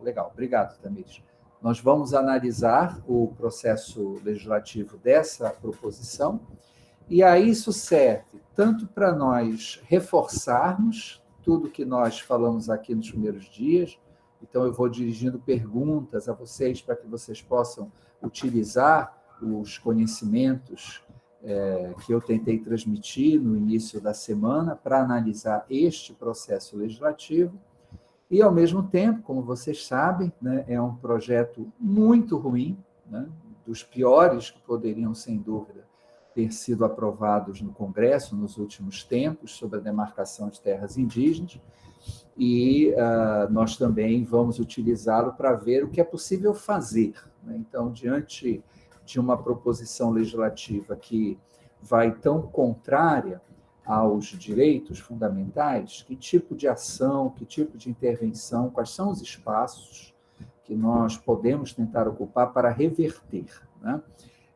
legal. Obrigado, Tamires. Nós vamos analisar o processo legislativo dessa proposição, e aí isso serve tanto para nós reforçarmos tudo que nós falamos aqui nos primeiros dias. Então, eu vou dirigindo perguntas a vocês para que vocês possam utilizar os conhecimentos que eu tentei transmitir no início da semana para analisar este processo legislativo. E, ao mesmo tempo, como vocês sabem, né, é um projeto muito ruim, né, dos piores que poderiam, sem dúvida, ter sido aprovados no Congresso nos últimos tempos, sobre a demarcação de terras indígenas, e nós também vamos utilizá-lo para ver o que é possível fazer, né? Então, diante de uma proposição legislativa que vai tão contrária aos direitos fundamentais, que tipo de ação, que tipo de intervenção, quais são os espaços que nós podemos tentar ocupar para reverter, né?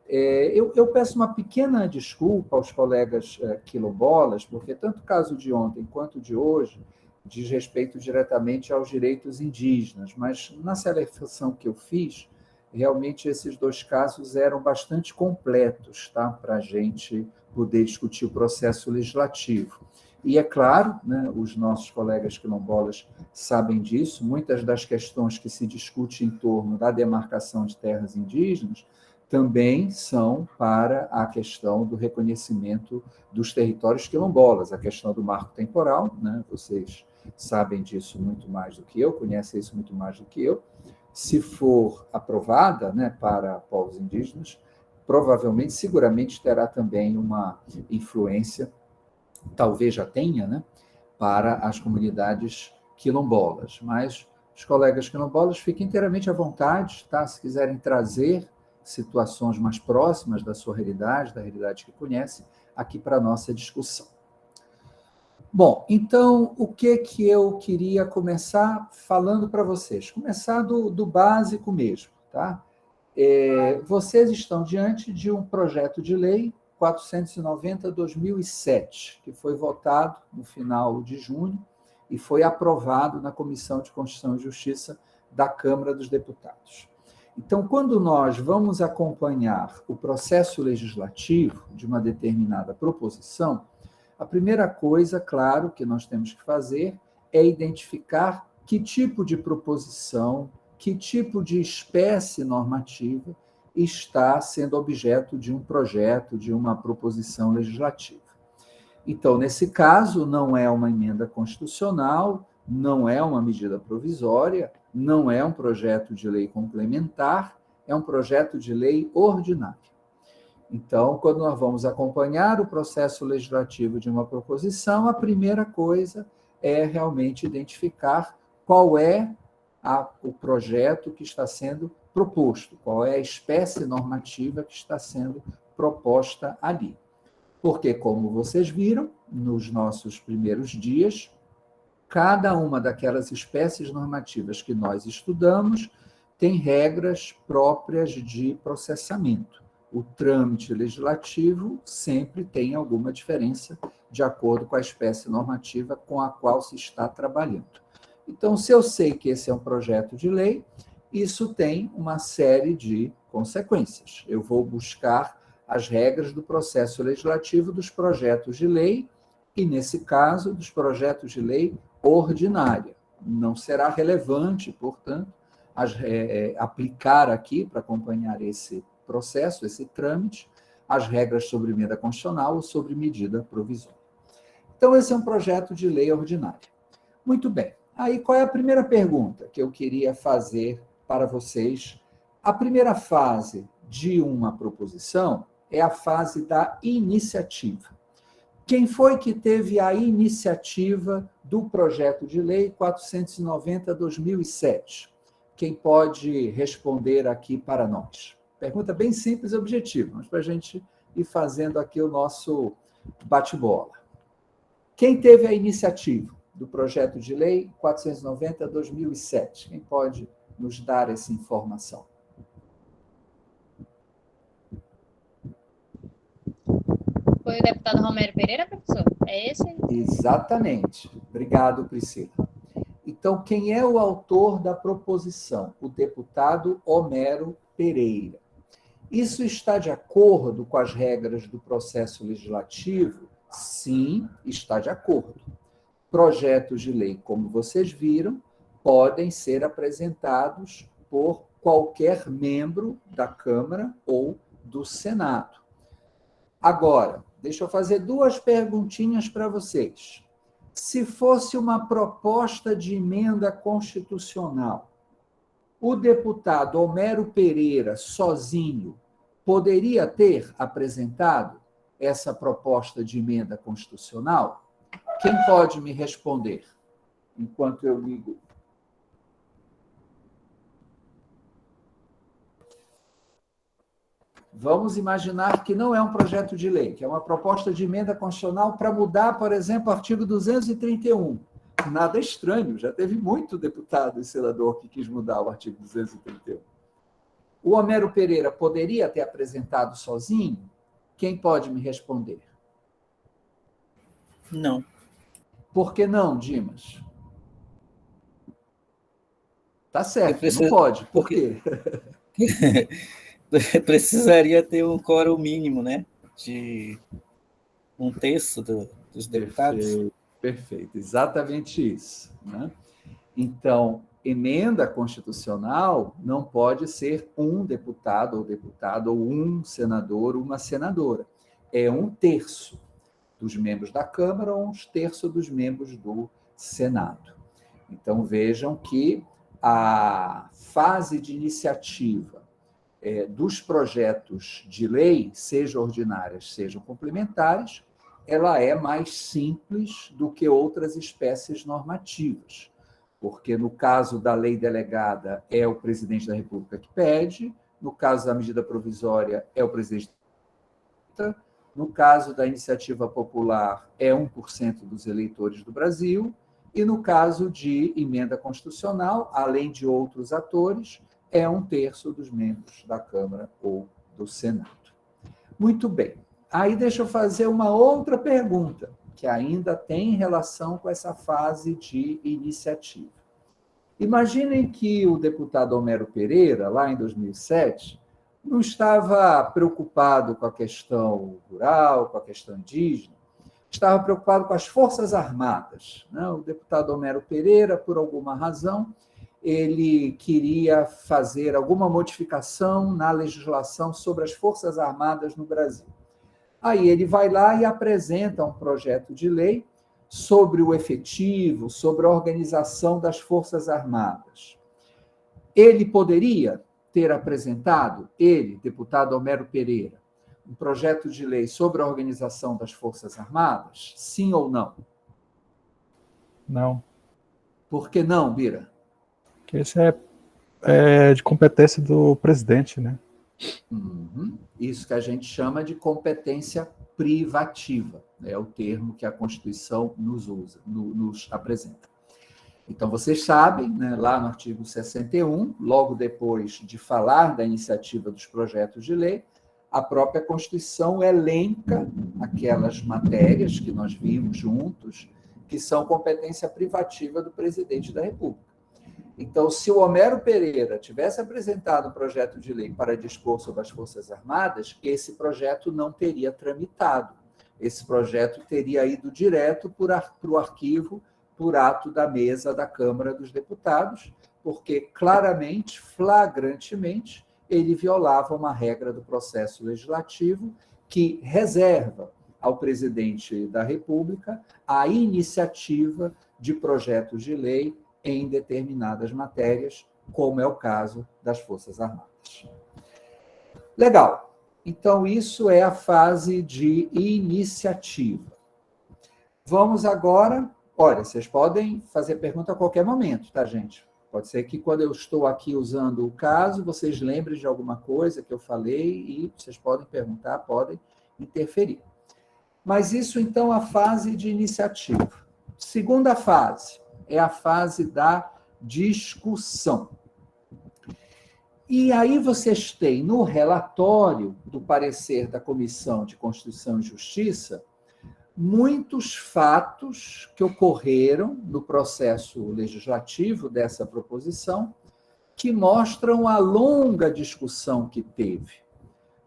Eu peço uma pequena desculpa aos colegas quilombolas, porque tanto o caso de ontem quanto o de hoje diz respeito diretamente aos direitos indígenas, mas na seleção que eu fiz, realmente esses dois casos eram bastante completos, tá? Para a gente poder discutir o processo legislativo. E é claro, né, os nossos colegas quilombolas sabem disso, muitas das questões que se discute em torno da demarcação de terras indígenas também são para a questão do reconhecimento dos territórios quilombolas, a questão do marco temporal, né? Vocês sabem disso muito mais do que eu, conhecem isso muito mais do que eu. Se for aprovada, né, para povos indígenas, provavelmente, seguramente, terá também uma influência, talvez já tenha, né, para as comunidades quilombolas. Mas os colegas quilombolas fiquem inteiramente à vontade, tá? Se quiserem trazer situações mais próximas da sua realidade, da realidade que conhecem, aqui para a nossa discussão. Bom, então, o que eu queria começar falando para vocês? Começar do básico mesmo, tá? Vocês estão diante de um projeto de lei 490/2007, que foi votado no final de junho e foi aprovado na Comissão de Constituição e Justiça da Câmara dos Deputados. Então, quando nós vamos acompanhar o processo legislativo de uma determinada proposição, a primeira coisa, claro, que nós temos que fazer é identificar que tipo de proposição, que tipo de espécie normativa está sendo objeto de um projeto, de uma proposição legislativa. Então, nesse caso, não é uma emenda constitucional, não é uma medida provisória, não é um projeto de lei complementar, é um projeto de lei ordinário. Então, quando nós vamos acompanhar o processo legislativo de uma proposição, a primeira coisa é realmente identificar qual é o projeto que está sendo proposto, qual é a espécie normativa que está sendo proposta ali. Porque, como vocês viram, nos nossos primeiros dias, cada uma daquelas espécies normativas que nós estudamos tem regras próprias de processamento. O trâmite legislativo sempre tem alguma diferença de acordo com a espécie normativa com a qual se está trabalhando. Então, se eu sei que esse é um projeto de lei, isso tem uma série de consequências. Eu vou buscar as regras do processo legislativo dos projetos de lei e, nesse caso, dos projetos de lei ordinária. Não será relevante, portanto, aplicar aqui, para acompanhar esse processo, esse trâmite, as regras sobre emenda constitucional ou sobre medida provisória. Então, esse é um projeto de lei ordinária. Muito bem. Aí, qual é a primeira pergunta que eu queria fazer para vocês? A primeira fase de uma proposição é a fase da iniciativa. Quem foi que teve a iniciativa do projeto de lei 490/2007? Quem pode responder aqui para nós? Pergunta bem simples e objetiva, mas para a gente ir fazendo aqui o nosso bate-bola. Quem teve a iniciativa do projeto de lei 490/2007? Quem pode nos dar essa informação? Foi o deputado Romero Pereira, professor? É esse? Exatamente. Obrigado, Priscila. Então, Então, quem é o autor da proposição? O deputado Homero Pereira. Isso está de acordo com as regras do processo legislativo? Sim, está de acordo. Projetos de lei, como vocês viram, podem ser apresentados por qualquer membro da Câmara ou do Senado. Agora, deixa eu fazer duas perguntinhas para vocês. Se fosse uma proposta de emenda constitucional, o deputado Homero Pereira, sozinho, poderia ter apresentado essa proposta de emenda constitucional? Quem pode me responder enquanto eu ligo? Vamos imaginar que não é um projeto de lei, que é uma proposta de emenda constitucional para mudar, por exemplo, o artigo 231. Nada estranho, já teve muito deputado e senador que quis mudar o artigo 231. O Homero Pereira poderia ter apresentado sozinho? Quem pode me responder? Não. Por que não, Dimas? Tá certo, não pode. Por quê? Precisaria ter um quórum mínimo, né? De 1/3 dos deputados. Perfeito, exatamente isso. Né? Então, emenda constitucional não pode ser um deputado ou um senador ou uma senadora. É 1/3 dos membros da Câmara ou 1/3 dos membros do Senado. Então, vejam que a fase de iniciativa dos projetos de lei, sejam ordinárias, sejam complementares, ela é mais simples do que outras espécies normativas, porque no caso da lei delegada é o presidente da República que pede, no caso da medida provisória é o presidente, no caso da iniciativa popular é 1% dos eleitores do Brasil, e no caso de emenda constitucional, além de outros atores, é 1/3 dos membros da Câmara ou do Senado. Muito bem. Aí deixa eu fazer uma outra pergunta, que ainda tem relação com essa fase de iniciativa. Imaginem que o deputado Homero Pereira, lá em 2007, não estava preocupado com a questão rural, com a questão indígena, estava preocupado com as Forças Armadas. O deputado Homero Pereira, por alguma razão, ele queria fazer alguma modificação na legislação sobre as Forças Armadas no Brasil. Aí ele vai lá e apresenta um projeto de lei sobre o efetivo, sobre a organização das Forças Armadas. Ele poderia ter apresentado, ele, deputado Homero Pereira, um projeto de lei sobre a organização das Forças Armadas? Sim ou não? Não. Por que não, Bira? Porque esse é de competência do presidente, né? Isso que a gente chama de competência privativa, é o termo que a Constituição nos apresenta. Então, vocês sabem, né, lá no artigo 61, logo depois de falar da iniciativa dos projetos de lei, a própria Constituição elenca aquelas matérias que nós vimos juntos, que são competência privativa do presidente da República. Então, se o Homero Pereira tivesse apresentado um projeto de lei para dispor sobre as Forças Armadas, esse projeto não teria tramitado. Esse projeto teria ido direto para o arquivo por ato da mesa da Câmara dos Deputados, porque claramente, flagrantemente, ele violava uma regra do processo legislativo que reserva ao presidente da República a iniciativa de projetos de lei em determinadas matérias, como é o caso das Forças Armadas. Legal. Então, isso é a fase de iniciativa. Vamos agora... Olha, vocês podem fazer pergunta a qualquer momento, tá, gente? Pode ser que quando eu estou aqui usando o caso, vocês lembrem de alguma coisa que eu falei e vocês podem perguntar, podem interferir. Mas isso, então, é a fase de iniciativa. Segunda fase é a fase da discussão. E aí vocês têm no relatório do parecer da Comissão de Constituição e Justiça muitos fatos que ocorreram no processo legislativo dessa proposição que mostram a longa discussão que teve.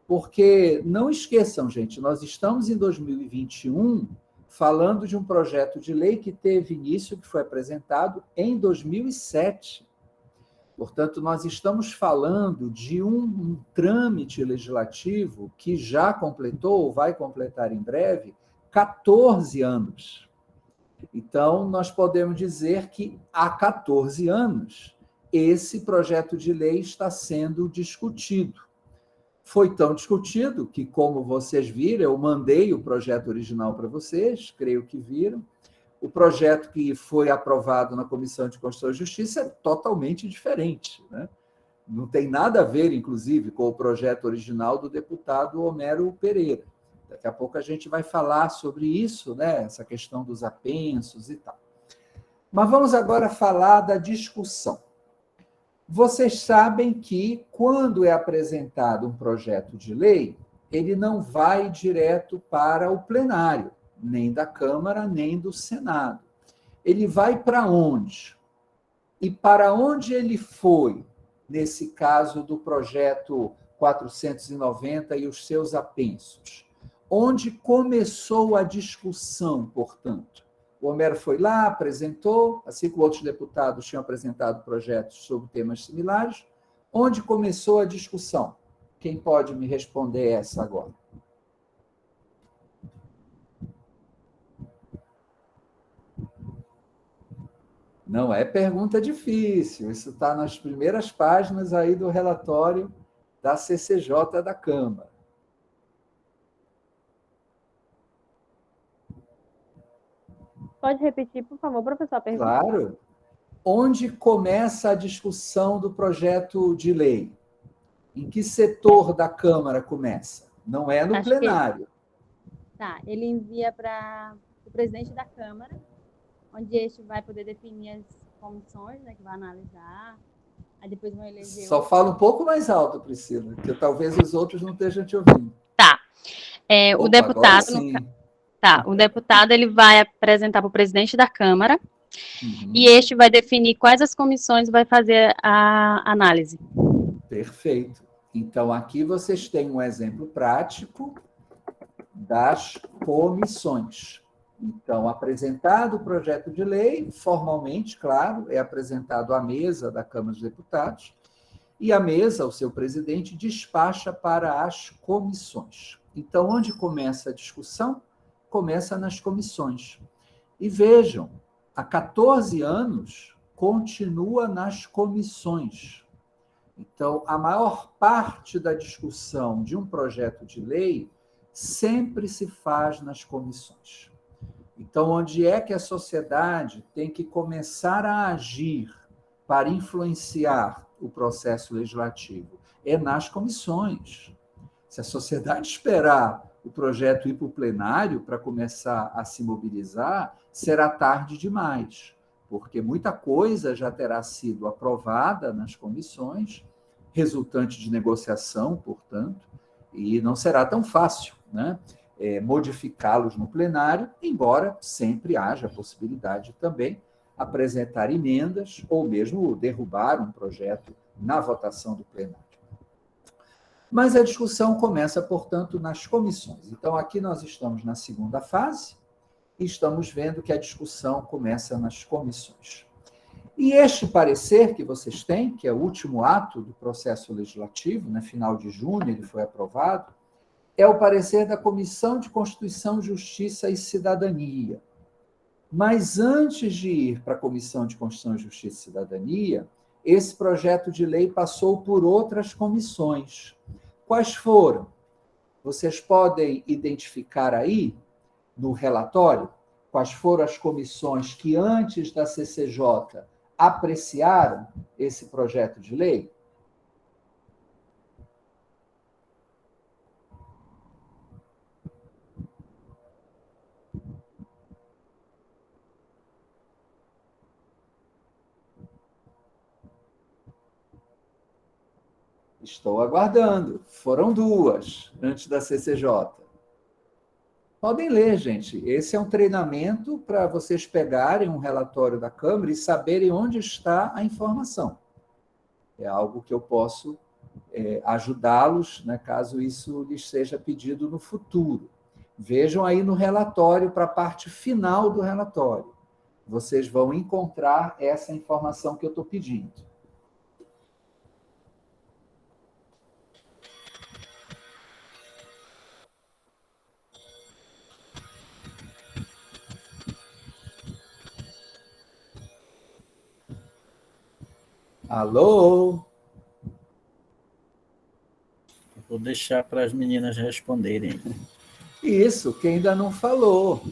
Porque, não esqueçam, gente, nós estamos em 2021 falando de um projeto de lei que teve início, que foi apresentado em 2007. Portanto, nós estamos falando de um trâmite legislativo que já completou, ou vai completar em breve, 14 anos. Então, nós podemos dizer que há 14 anos esse projeto de lei está sendo discutido. Foi tão discutido que, como vocês viram, eu mandei o projeto original para vocês, creio que viram. O projeto que foi aprovado na Comissão de Constituição e Justiça é totalmente diferente, né? Não tem nada a ver, inclusive, com o projeto original do deputado Homero Pereira. Daqui a pouco a gente vai falar sobre isso, né? Essa questão dos apensos e tal. Mas vamos agora falar da discussão. Vocês sabem que, quando é apresentado um projeto de lei, ele não vai direto para o plenário, nem da Câmara, nem do Senado. Ele vai para onde? E para onde ele foi, nesse caso do projeto 490 e os seus apensos? Onde começou a discussão, portanto? O Homero foi lá, apresentou, assim como outros deputados tinham apresentado projetos sobre temas similares. Onde começou a discussão? Quem pode me responder essa agora? Não é pergunta difícil, isso está nas primeiras páginas aí do relatório da CCJ da Câmara. Pode repetir, por favor, professor, a pergunta? Claro. Onde começa a discussão do projeto de lei? Em que setor da Câmara começa? Não é no Acho plenário. Tá, ele envia para o presidente da Câmara, onde este vai poder definir as comissões, né, que vai analisar, aí depois vão eleger... Só fala um pouco mais alto, Priscila, que talvez os outros não estejam te ouvindo. Tá. O Opa, deputado... agora sim. Tá, o deputado ele vai apresentar para o presidente da Câmara e este vai definir quais as comissões vai fazer a análise. Perfeito. Então, aqui vocês têm um exemplo prático das comissões. Então, apresentado o projeto de lei, formalmente, claro, é apresentado à mesa da Câmara dos Deputados, e a mesa, o seu presidente, despacha para as comissões. Então, onde começa a discussão? Começa nas comissões. E vejam, há 14 anos, continua nas comissões. Então, a maior parte da discussão de um projeto de lei sempre se faz nas comissões. Então, onde é que a sociedade tem que começar a agir para influenciar o processo legislativo? É nas comissões. Se a sociedade esperar o projeto ir para o plenário para começar a se mobilizar, será tarde demais, porque muita coisa já terá sido aprovada nas comissões, resultante de negociação, portanto, e não será tão fácil, né, modificá-los no plenário, embora sempre haja a possibilidade também apresentar emendas ou mesmo derrubar um projeto na votação do plenário. Mas a discussão começa, portanto, nas comissões. Então, aqui nós estamos na segunda fase e estamos vendo que a discussão começa nas comissões. E este parecer que vocês têm, que é o último ato do processo legislativo, no final de junho ele foi aprovado, é o parecer da Comissão de Constituição, Justiça e Cidadania. Mas antes de ir para a Comissão de Constituição, Justiça e Cidadania, esse projeto de lei passou por outras comissões. Quais foram? Vocês podem identificar aí, no relatório, quais foram as comissões que, antes da CCJ, apreciaram esse projeto de lei? Estou aguardando. Foram duas, antes da CCJ. Podem ler, gente. Esse é um treinamento para vocês pegarem um relatório da Câmara e saberem onde está a informação. É algo que eu posso ajudá-los, né, caso isso lhes seja pedido no futuro. Vejam aí no relatório, para a parte final do relatório. Vocês vão encontrar essa informação que eu estou pedindo. Alô? Vou deixar para as meninas responderem. Isso, quem ainda não falou.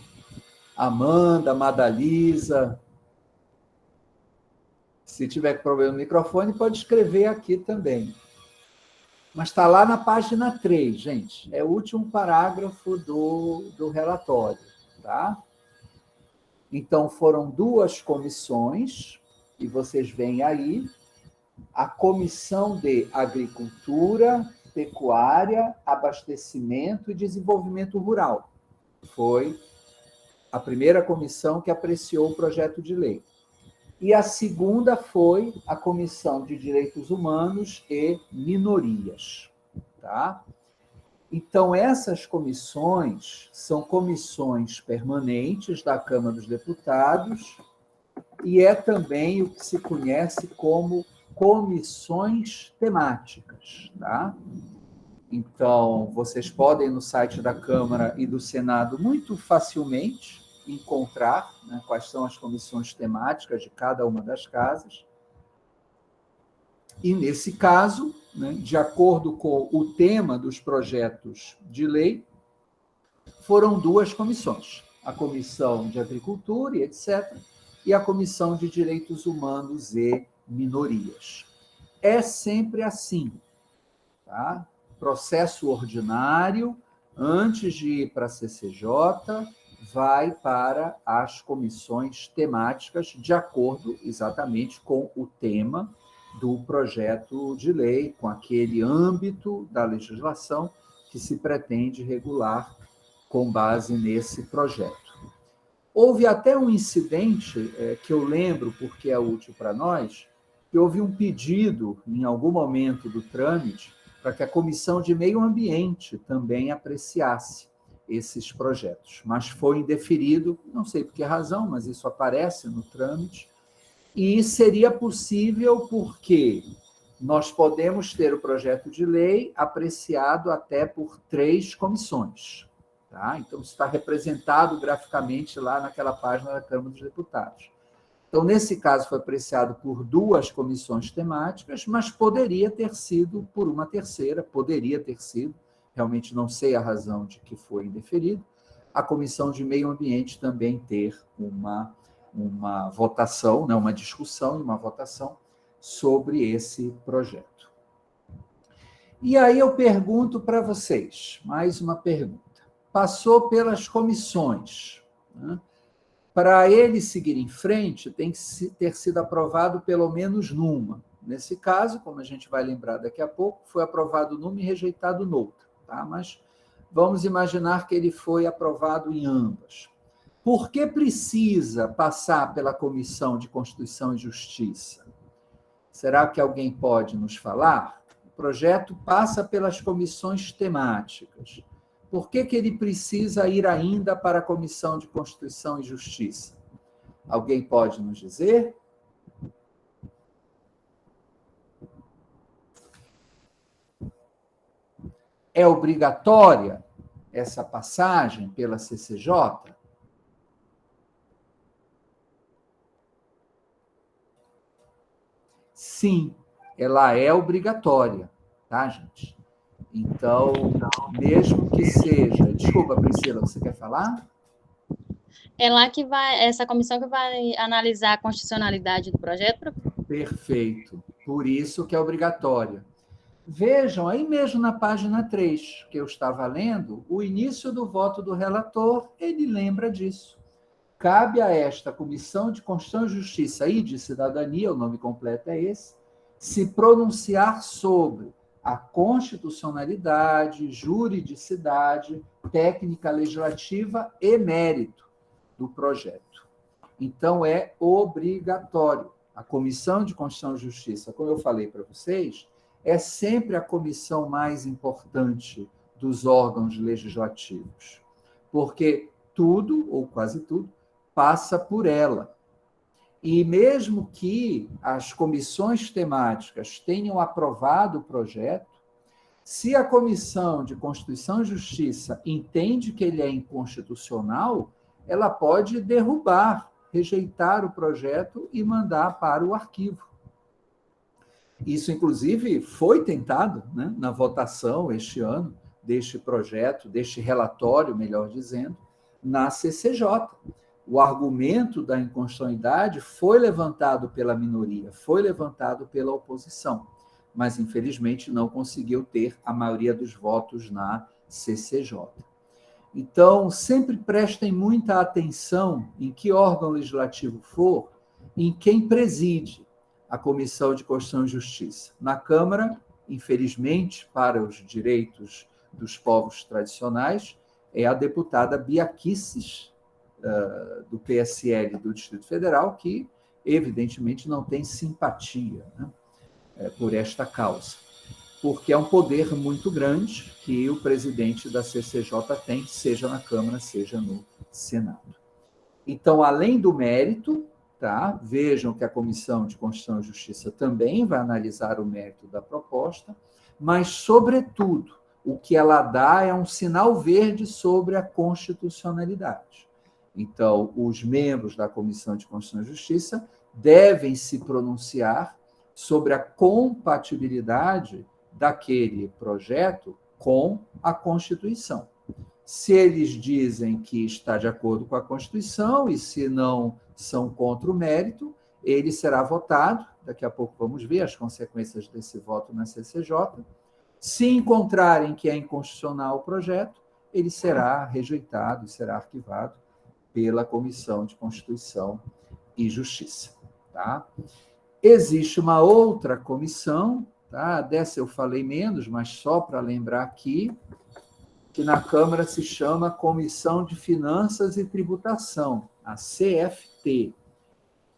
Amanda, Madalisa. Se tiver problema no microfone, pode escrever aqui também. Mas está lá na página 3, gente. É o último parágrafo do relatório, tá? Então, foram 2 comissões, e vocês veem aí, a Comissão de Agricultura, Pecuária, Abastecimento e Desenvolvimento Rural. Foi a primeira comissão que apreciou o projeto de lei. E a segunda foi a Comissão de Direitos Humanos e Minorias. Tá? Então, essas comissões são comissões permanentes da Câmara dos Deputados e é também o que se conhece como comissões temáticas. Tá? Então, vocês podem, no site da Câmara e do Senado, muito facilmente encontrar, né, quais são as comissões temáticas de cada uma das casas. E, nesse caso, né, de acordo com o tema dos projetos de lei, foram 2 comissões, a Comissão de Agricultura e etc., e a Comissão de Direitos Humanos e Minorias. É sempre assim, tá? Processo ordinário, antes de ir para a CCJ, vai para as comissões temáticas, de acordo exatamente com o tema do projeto de lei, com aquele âmbito da legislação que se pretende regular com base nesse projeto. Houve até um incidente que eu lembro, porque é útil para nós, que houve um pedido, em algum momento do trâmite, para que a Comissão de Meio Ambiente também apreciasse esses projetos. Mas foi indeferido, não sei por que razão, mas isso aparece no trâmite, e seria possível porque nós podemos ter o projeto de lei apreciado até por 3 comissões. Tá? Então, isso está representado graficamente lá naquela página da Câmara dos Deputados. Então, nesse caso, foi apreciado por 2 comissões temáticas, mas poderia ter sido por uma terceira, poderia ter sido, realmente não sei a razão de que foi indeferido, a Comissão de Meio Ambiente também ter uma votação, né, uma discussão e uma votação sobre esse projeto. E aí eu pergunto para vocês, mais uma pergunta. Passou pelas comissões, né? Para ele seguir em frente, tem que ter sido aprovado pelo menos numa. Nesse caso, como a gente vai lembrar daqui a pouco, foi aprovado numa e rejeitado noutra. Tá? Mas vamos imaginar que ele foi aprovado em ambas. Por que precisa passar pela Comissão de Constituição e Justiça? Será que alguém pode nos falar? O projeto passa pelas comissões temáticas. Por que ele precisa ir ainda para a Comissão de Constituição e Justiça? Alguém pode nos dizer? É obrigatória essa passagem pela CCJ? Sim, ela é obrigatória, tá, gente? Então, mesmo que seja... Desculpa, Priscila, você quer falar? É lá que vai, essa comissão que vai analisar a constitucionalidade do projeto? Perfeito. Por isso que é obrigatória. Vejam, aí mesmo na página 3, que eu estava lendo, o início do voto do relator, ele lembra disso. Cabe a esta Comissão de Constituição e Justiça e de Cidadania, o nome completo é esse, se pronunciar sobre a constitucionalidade, juridicidade, técnica legislativa e mérito do projeto. Então, é obrigatório. A Comissão de Constituição e Justiça, como eu falei para vocês, é sempre a comissão mais importante dos órgãos legislativos, porque tudo, ou quase tudo, passa por ela. E mesmo que as comissões temáticas tenham aprovado o projeto, se a Comissão de Constituição e Justiça entende que ele é inconstitucional, ela pode derrubar, rejeitar o projeto e mandar para o arquivo. Isso, inclusive, foi tentado, né, na votação este ano deste projeto, deste relatório, melhor dizendo, na CCJ. O argumento da inconstitucionalidade foi levantado pela minoria, foi levantado pela oposição, mas, infelizmente, não conseguiu ter a maioria dos votos na CCJ. Então, sempre prestem muita atenção em que órgão legislativo for, em quem preside a Comissão de Constituição e Justiça. Na Câmara, infelizmente, para os direitos dos povos tradicionais, é a deputada Bia Kicis, do PSL do Distrito Federal, que, evidentemente, não tem simpatia, né, por esta causa, porque é um poder muito grande que o presidente da CCJ tem, seja na Câmara, seja no Senado. Então, além do mérito, tá, vejam que a Comissão de Constituição e Justiça também vai analisar o mérito da proposta, mas, sobretudo, o que ela dá é um sinal verde sobre a constitucionalidade. Então, os membros da Comissão de Constituição e Justiça devem se pronunciar sobre a compatibilidade daquele projeto com a Constituição. Se eles dizem que está de acordo com a Constituição e se não são contra o mérito, ele será votado. Daqui a pouco vamos ver as consequências desse voto na CCJ. Se encontrarem que é inconstitucional o projeto, ele será rejeitado e será arquivado pela Comissão de Constituição e Justiça. Tá? Existe uma outra comissão, tá? Dessa eu falei menos, mas só para lembrar aqui, que na Câmara se chama Comissão de Finanças e Tributação, a CFT.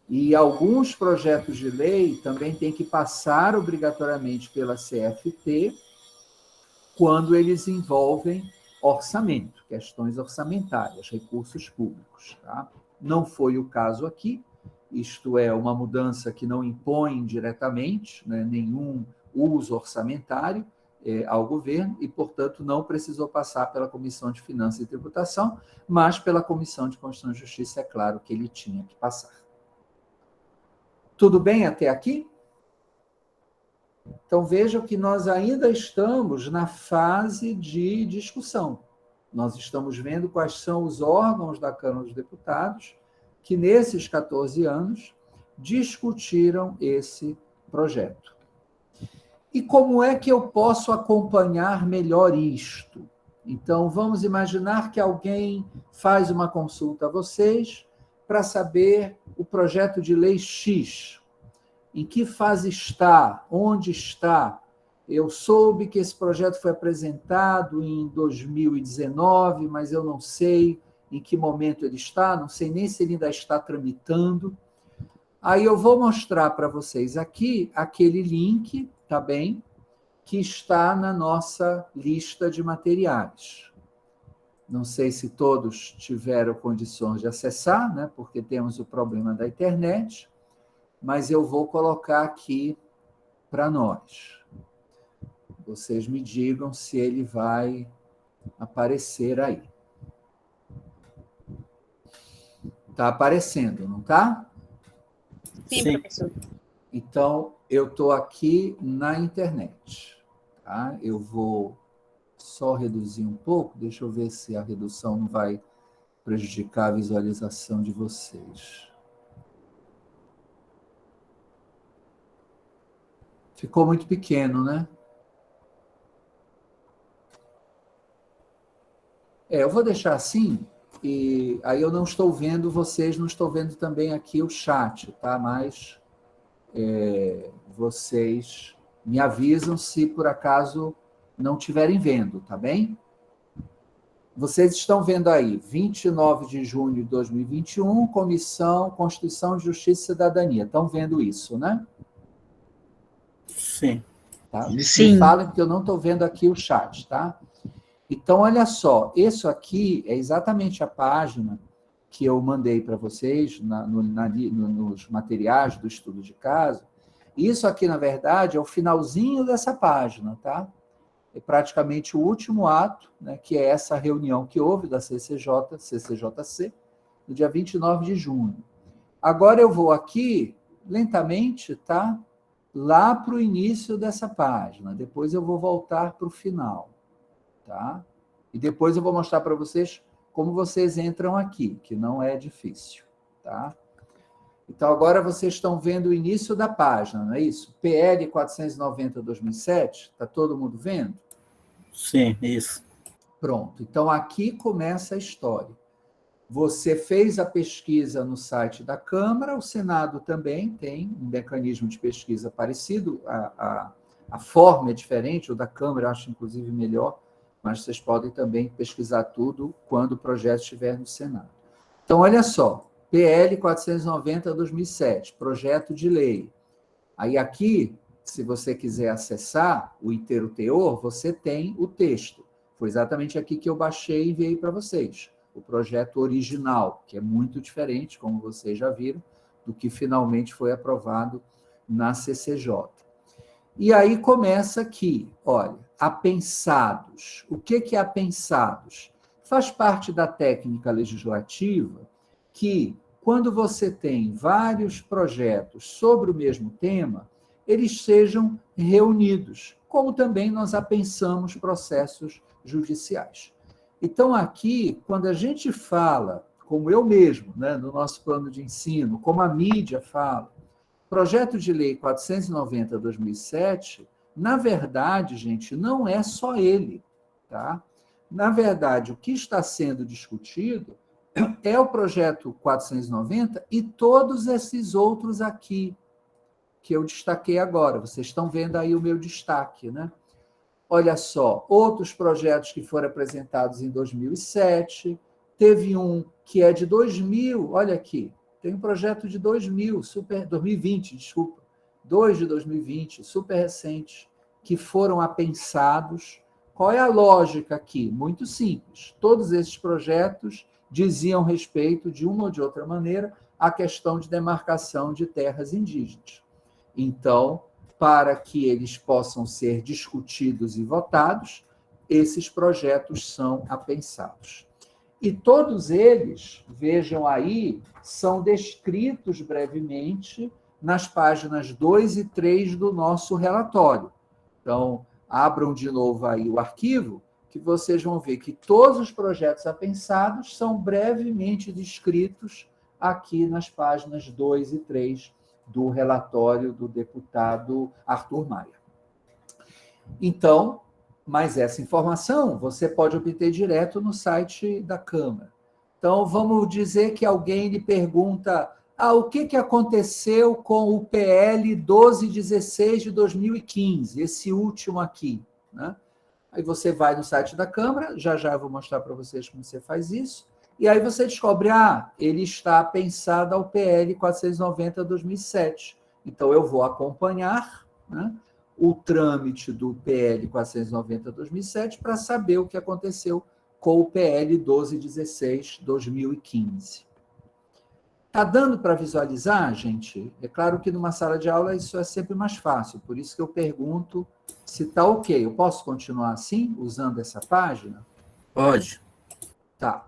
E alguns projetos de lei também têm que passar obrigatoriamente pela CFT quando eles envolvem orçamento, questões orçamentárias, recursos públicos. Tá? Não foi o caso aqui, isto é uma mudança que não impõe diretamente, né, nenhum uso orçamentário ao governo e, portanto, não precisou passar pela Comissão de Finanças e Tributação, mas pela Comissão de Constituição e Justiça, é claro que ele tinha que passar. Tudo bem até aqui? Então, vejam que nós ainda estamos na fase de discussão. Nós estamos vendo quais são os órgãos da Câmara dos Deputados que, nesses 14 anos, discutiram esse projeto. E como é que eu posso acompanhar melhor isto? Então, vamos imaginar que alguém faz uma consulta a vocês para saber o projeto de lei X. Em que fase está? Onde está? Eu soube que esse projeto foi apresentado em 2019, mas eu não sei em que momento ele está, não sei nem se ele ainda está tramitando. Aí eu vou mostrar para vocês aqui aquele link, tá bem? Que está na nossa lista de materiais. Não sei se todos tiveram condições de acessar, né? Porque temos o problema da internet, mas eu vou colocar aqui para nós. Vocês me digam se ele vai aparecer aí. Está aparecendo, não está? Sim, professor. Então, eu estou aqui na internet. Tá? Eu vou só reduzir um pouco, deixa eu ver se a redução não vai prejudicar a visualização de vocês. Ficou muito pequeno, né? Eu vou deixar assim, e aí eu não estou vendo vocês, não estou vendo também aqui o chat, tá? Mas vocês Me avisam se por acaso não estiverem vendo, tá bem? Vocês estão vendo aí, 29 de junho de 2021, Comissão Constituição, Justiça e Cidadania. Estão vendo isso, né? Sim. Tá? Me Sim. falem, porque eu não estou vendo aqui o chat, tá? Então, olha só, isso aqui é exatamente a página que eu mandei para vocês nos materiais do estudo de caso. Isso aqui, na verdade, é o finalzinho dessa página, tá? É praticamente o último ato, né, que é essa reunião que houve da CCJC, no dia 29 de junho. Agora eu vou aqui, lentamente, tá? Lá para o início dessa página. Depois eu vou voltar para o final, tá? E depois eu vou mostrar para vocês como vocês entram aqui, que não é difícil, tá? Então, agora vocês estão vendo o início da página, não é isso? PL 490/2007, está todo mundo vendo? Sim, isso. Pronto. Então, aqui começa a história. Você fez a pesquisa no site da Câmara, o Senado também tem um mecanismo de pesquisa parecido, a forma é diferente, o da Câmara eu acho, inclusive, melhor, mas vocês podem também pesquisar tudo quando o projeto estiver no Senado. Então, olha só, PL 490/2007, projeto de lei. Aí aqui, se você quiser acessar o inteiro teor, você tem o texto. Foi exatamente aqui que eu baixei e enviei para vocês. O projeto original, que é muito diferente, como vocês já viram, do que finalmente foi aprovado na CCJ. E aí começa aqui, olha, apensados. O que é apensados? Faz parte da técnica legislativa que, quando você tem vários projetos sobre o mesmo tema, eles sejam reunidos, como também nós apensamos processos judiciais. Então, aqui, quando a gente fala, como eu mesmo, né, no nosso plano de ensino, como a mídia fala, projeto de lei 490/2007, na verdade, gente, não é só ele, tá? Na verdade, o que está sendo discutido é o projeto 490 e todos esses outros aqui que eu destaquei agora. Vocês estão vendo aí o meu destaque, né? Olha só, outros projetos que foram apresentados em 2007, teve um que é de 2000, olha aqui, tem um projeto de 2020, desculpa, 2 de 2020, super recentes, que foram apensados. Qual é a lógica aqui? Muito simples. Todos esses projetos diziam respeito, de uma ou de outra maneira, à questão de demarcação de terras indígenas. Então, para que eles possam ser discutidos e votados, esses projetos são apensados. E todos eles, vejam aí, são descritos brevemente nas páginas 2 e 3 do nosso relatório. Então, abram de novo aí o arquivo, que vocês vão ver que todos os projetos apensados são brevemente descritos aqui nas páginas 2 e 3 do relatório do deputado Arthur Maia. Então, mas essa informação você pode obter direto no site da Câmara. Então, vamos dizer que alguém lhe pergunta o que aconteceu com o PL 1216 de 2015, esse último aqui, né? Aí você vai no site da Câmara, já eu vou mostrar para vocês como você faz isso, e aí você descobre, ele está pensado ao PL 490/2007. Então, eu vou acompanhar, né, o trâmite do PL 490/2007 para saber o que aconteceu com o PL 1216/2015. Está dando para visualizar, gente? É claro que numa sala de aula isso é sempre mais fácil, por isso que eu pergunto se está ok. Eu posso continuar assim, usando essa página? Pode. Tá.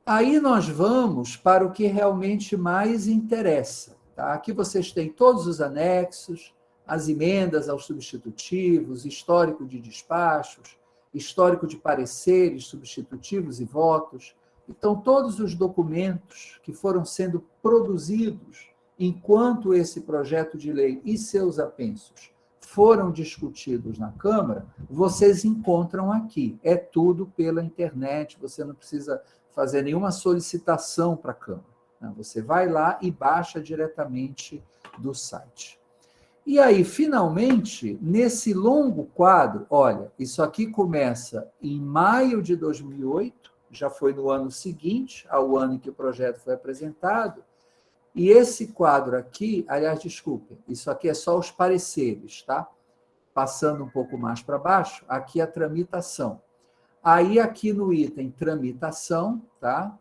Aí nós vamos para o que realmente mais interessa. Tá? Aqui vocês têm todos os anexos, as emendas aos substitutivos, histórico de despachos, histórico de pareceres, substitutivos e votos. Então, todos os documentos que foram sendo produzidos enquanto esse projeto de lei e seus apensos foram discutidos na Câmara, vocês encontram aqui. É tudo pela internet, você não precisa fazer nenhuma solicitação para a Câmara. Você vai lá e baixa diretamente do site. E aí, finalmente, nesse longo quadro, olha, isso aqui começa em maio de 2008, já foi no ano seguinte ao ano em que o projeto foi apresentado, e esse quadro aqui, aliás, desculpem, isso aqui é só os pareceres, tá? Passando um pouco mais para baixo, aqui a tramitação. Aí, aqui no item tramitação, tá?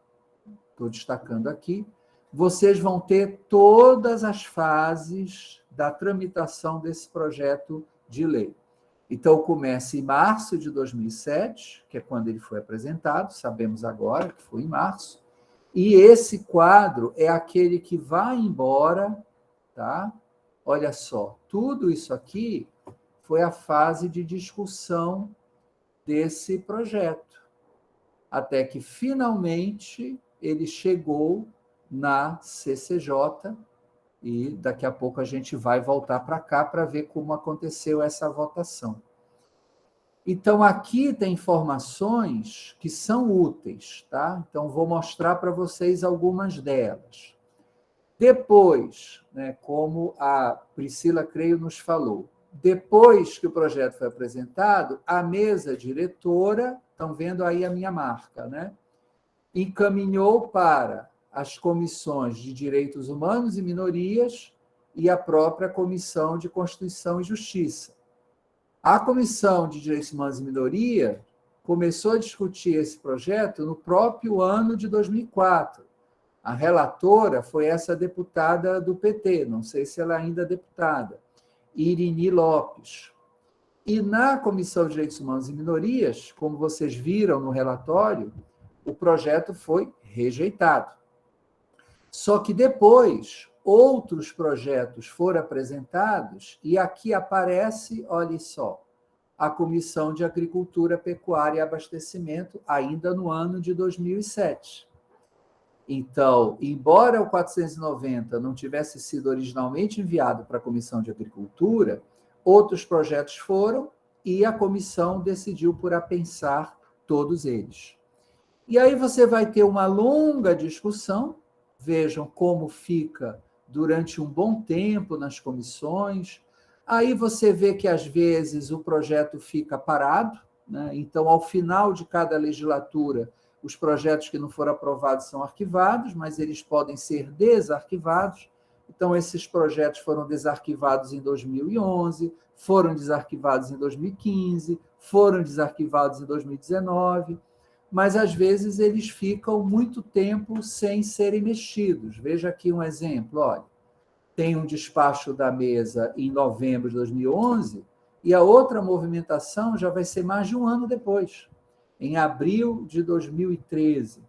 Estou destacando aqui, vocês vão ter todas as fases da tramitação desse projeto de lei. Então, começa em março de 2007, que é quando ele foi apresentado, sabemos agora que foi em março, e esse quadro é aquele que vai embora, tá? Olha só, tudo isso aqui foi a fase de discussão desse projeto, até que, finalmente, ele chegou na CCJ, e daqui a pouco a gente vai voltar para cá para ver como aconteceu essa votação. Então, aqui tem informações que são úteis, tá? Então, vou mostrar para vocês algumas delas. Depois, né, como a Priscila Creio nos falou, depois que o projeto foi apresentado, a mesa diretora, estão vendo aí a minha marca, né? Encaminhou para as comissões de Direitos Humanos e Minorias e a própria Comissão de Constituição e Justiça. A Comissão de Direitos Humanos e Minoria começou a discutir esse projeto no próprio ano de 2004. A relatora foi essa deputada do PT, não sei se ela ainda é deputada, Irini Lopes. E na Comissão de Direitos Humanos e Minorias, como vocês viram no relatório, o projeto foi rejeitado. Só que depois, outros projetos foram apresentados, e aqui aparece, olha só, a Comissão de Agricultura, Pecuária e Abastecimento, ainda no ano de 2007. Então, embora o 490 não tivesse sido originalmente enviado para a Comissão de Agricultura, outros projetos foram, e a comissão decidiu por apensar todos eles. E aí você vai ter uma longa discussão, vejam como fica durante um bom tempo nas comissões. Aí você vê que, às vezes, o projeto fica parado, né? Então, ao final de cada legislatura, os projetos que não foram aprovados são arquivados, mas eles podem ser desarquivados. Então, esses projetos foram desarquivados em 2011, foram desarquivados em 2015, foram desarquivados em 2019, mas, às vezes, eles ficam muito tempo sem serem mexidos. Veja aqui um exemplo, olha, tem um despacho da mesa em novembro de 2011 e a outra movimentação já vai ser mais de um ano depois, em abril de 2013.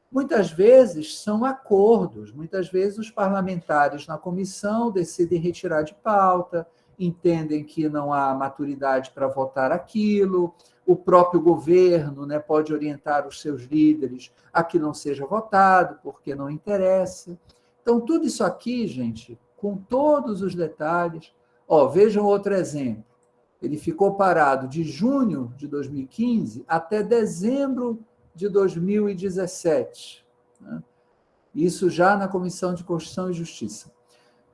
Muitas vezes são acordos, muitas vezes os parlamentares na comissão decidem retirar de pauta, entendem que não há maturidade para votar aquilo, o próprio governo, né, pode orientar os seus líderes a que não seja votado, porque não interessa. Então, tudo isso aqui, gente, com todos os detalhes. Vejam outro exemplo. Ele ficou parado de junho de 2015 até dezembro de 2017. Né? Isso já na Comissão de Constituição e Justiça.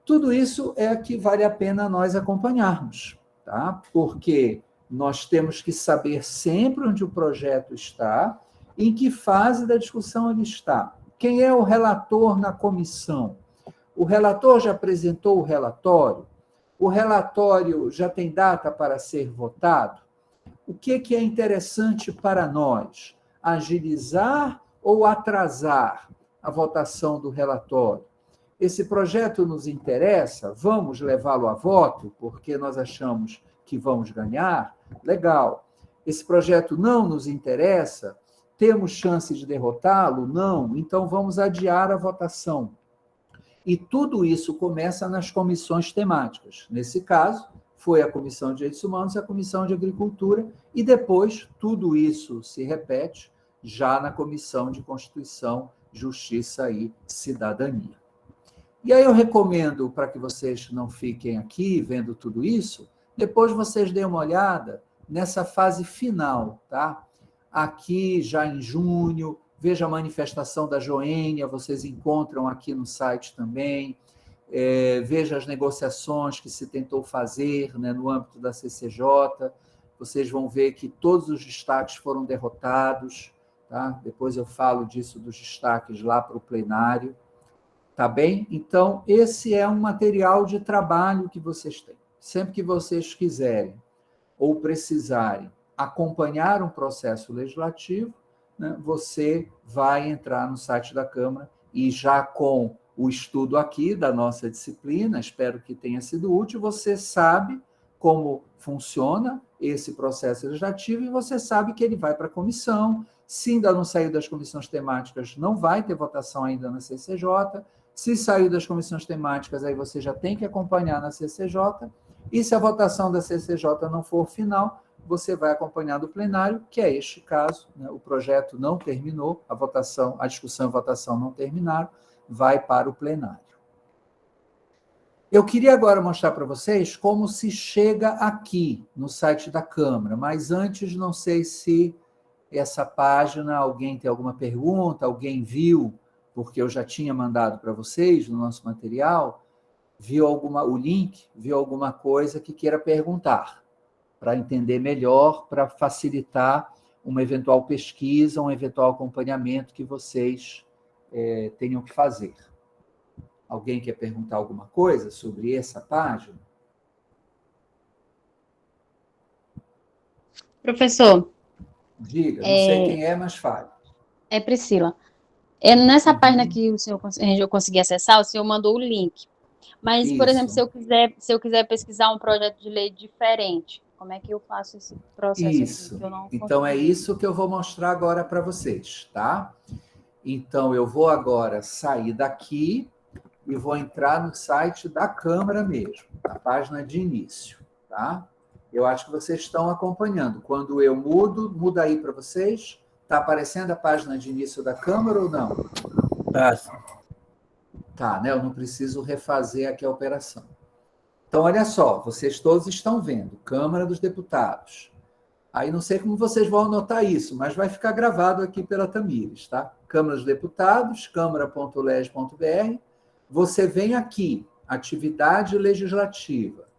Tudo isso é que vale a pena nós acompanharmos, tá? Porque nós temos que saber sempre onde o projeto está, em que fase da discussão ele está. Quem é o relator na comissão? O relator já apresentou o relatório? O relatório já tem data para ser votado? O que é interessante para nós? Agilizar ou atrasar a votação do relatório? Esse projeto nos interessa? Vamos levá-lo a voto porque nós achamos que vamos ganhar? Legal. Esse projeto não nos interessa? Temos chance de derrotá-lo? Não. Então, vamos adiar a votação. E tudo isso começa nas comissões temáticas. Nesse caso, foi a Comissão de Direitos Humanos e a Comissão de Agricultura, e depois tudo isso se repete já na Comissão de Constituição, Justiça e Cidadania. E aí eu recomendo, para que vocês não fiquem aqui vendo tudo isso, depois vocês deem uma olhada nessa fase final, tá? Aqui, já em junho, veja a manifestação da Joênia, vocês encontram aqui no site também. veja as negociações que se tentou fazer, né, no âmbito da CCJ. Vocês vão ver que todos os destaques foram derrotados. Tá? Depois eu falo disso, dos destaques lá para o plenário. Tá bem? Então, esse é um material de trabalho que vocês têm. Sempre que vocês quiserem ou precisarem acompanhar um processo legislativo, né, você vai entrar no site da Câmara e já com o estudo aqui da nossa disciplina, espero que tenha sido útil, você sabe como funciona esse processo legislativo e você sabe que ele vai para a comissão. Se ainda não saiu das comissões temáticas, não vai ter votação ainda na CCJ. Se saiu das comissões temáticas, aí você já tem que acompanhar na CCJ. E se a votação da CCJ não for final, você vai acompanhar do plenário, que é este caso, né? O projeto não terminou, a discussão e a votação não terminaram, vai para o plenário. Eu queria agora mostrar para vocês como se chega aqui no site da Câmara, mas antes, não sei se essa página, alguém tem alguma pergunta, alguém viu, porque eu já tinha mandado para vocês no nosso material, viu o link, viu alguma coisa que queira perguntar, para entender melhor, para facilitar uma eventual pesquisa, um eventual acompanhamento que vocês tenham que fazer. Alguém quer perguntar alguma coisa sobre essa página? Professor, Diga, não sei quem é, mas fale. é Priscila. Nessa página que eu consegui acessar, o senhor mandou o link. Mas, por exemplo, se eu quiser pesquisar um projeto de lei diferente, como é que eu faço esse processo? Isso. Então, é isso que eu vou mostrar agora para vocês, tá? Então, eu vou agora sair daqui e vou entrar no site da Câmara mesmo, na página de início, tá? Eu acho que vocês estão acompanhando. Quando eu muda aí para vocês. Está aparecendo a página de início da Câmara ou não? Tá, né? Eu não preciso refazer aqui a operação. Então, olha só, vocês todos estão vendo, Câmara dos Deputados. Aí não sei como vocês vão anotar isso, mas vai ficar gravado aqui pela Tamires, tá? Câmara dos Deputados, câmara.leg.br. Você vem aqui, atividade legislativa.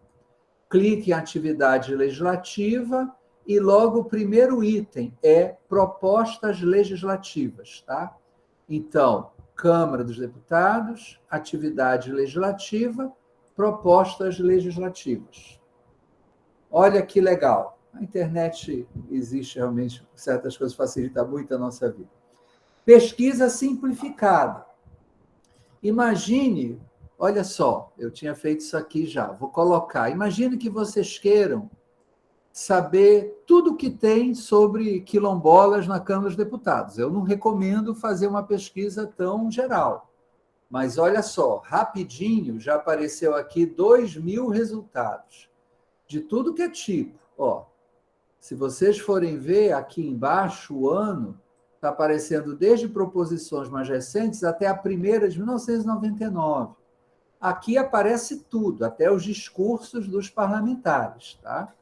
Clique em atividade legislativa e logo o primeiro item é propostas legislativas, tá? Então, Câmara dos Deputados, atividade legislativa, propostas legislativas. Olha que legal. A internet existe realmente, certas coisas facilitam muito a nossa vida. Pesquisa simplificada. Imagine, olha só, eu tinha feito isso aqui já, vou colocar. Imagine que vocês queiram saber tudo o que tem sobre quilombolas na Câmara dos Deputados. Eu não recomendo fazer uma pesquisa tão geral. Mas olha só, rapidinho já apareceu aqui 2.000 resultados, de tudo que é tipo. Ó, se vocês forem ver aqui embaixo, o ano está aparecendo desde proposições mais recentes até a primeira de 1999. Aqui aparece tudo, até os discursos dos parlamentares, tá?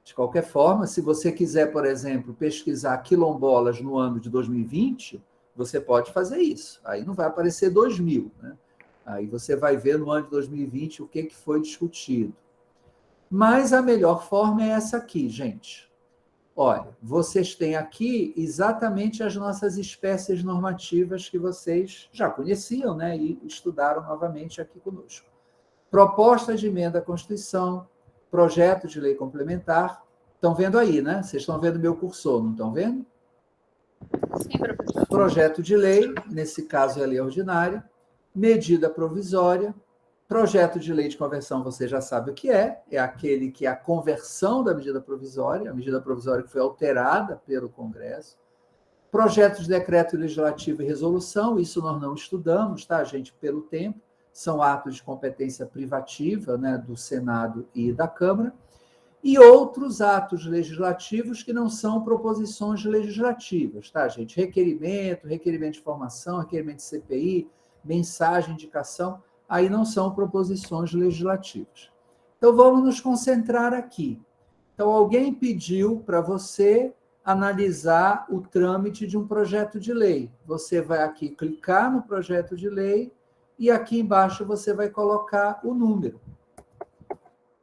De qualquer forma, se você quiser, por exemplo, pesquisar quilombolas no ano de 2020, você pode fazer isso. Aí não vai aparecer 2.000, né? Aí você vai ver no ano de 2020 o que foi discutido. Mas a melhor forma é essa aqui, gente. Olha, vocês têm aqui exatamente as nossas espécies normativas que vocês já conheciam, né? E estudaram novamente aqui conosco. Proposta de emenda à Constituição, projeto de lei complementar. Estão vendo aí, né? Vocês estão vendo meu cursor, não estão vendo? Sim, professor. Projeto de lei, nesse caso é a lei ordinária, medida provisória, projeto de lei de conversão, você já sabe o que é aquele que é a conversão da medida provisória, a medida provisória que foi alterada pelo Congresso, projeto de decreto legislativo e resolução, isso nós não estudamos, tá, gente, pelo tempo, são atos de competência privativa, né, do Senado e da Câmara, e outros atos legislativos que não são proposições legislativas, tá, gente? Requerimento de informação, requerimento de CPI, mensagem, indicação, aí não são proposições legislativas. Então, vamos nos concentrar aqui. Então, alguém pediu para você analisar o trâmite de um projeto de lei. Você vai aqui clicar no projeto de lei e aqui embaixo você vai colocar o número.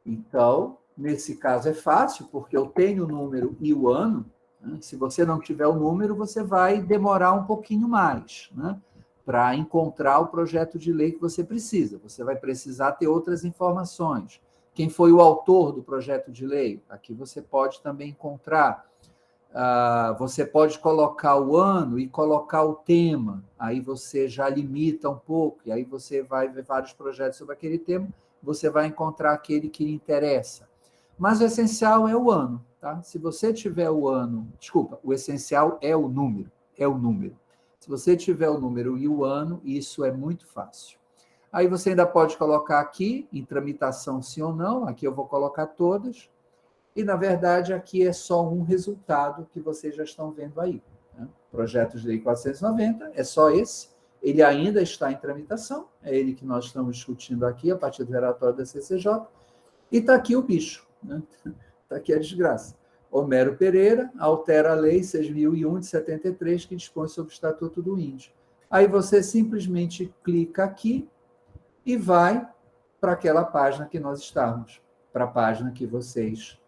Então, nesse caso é fácil, porque eu tenho o número e o ano. Né? Se você não tiver o número, você vai demorar um pouquinho mais, né? Para encontrar o projeto de lei que você precisa. Você vai precisar ter outras informações. Quem foi o autor do projeto de lei? Aqui você pode também encontrar. Você pode colocar o ano e colocar o tema. Aí você já limita um pouco, e aí você vai ver vários projetos sobre aquele tema, você vai encontrar aquele que lhe interessa. Mas o essencial é o ano, tá? Se você tiver o ano... Desculpa, o essencial é o número, Se você tiver o número e o ano, isso é muito fácil. Aí você ainda pode colocar aqui, em tramitação sim ou não, aqui eu vou colocar todas, e, na verdade, aqui é só um resultado que vocês já estão vendo aí. Né? Projeto de Lei 490, é só esse, ele ainda está em tramitação, é ele que nós estamos discutindo aqui, a partir do relatório da CCJ, e está aqui o bicho, né? Está aqui a desgraça. Homero Pereira altera a Lei 6.001 de 73, que dispõe sobre o Estatuto do Índio. Aí você simplesmente clica aqui e vai para aquela página que nós estávamos, para a página que vocês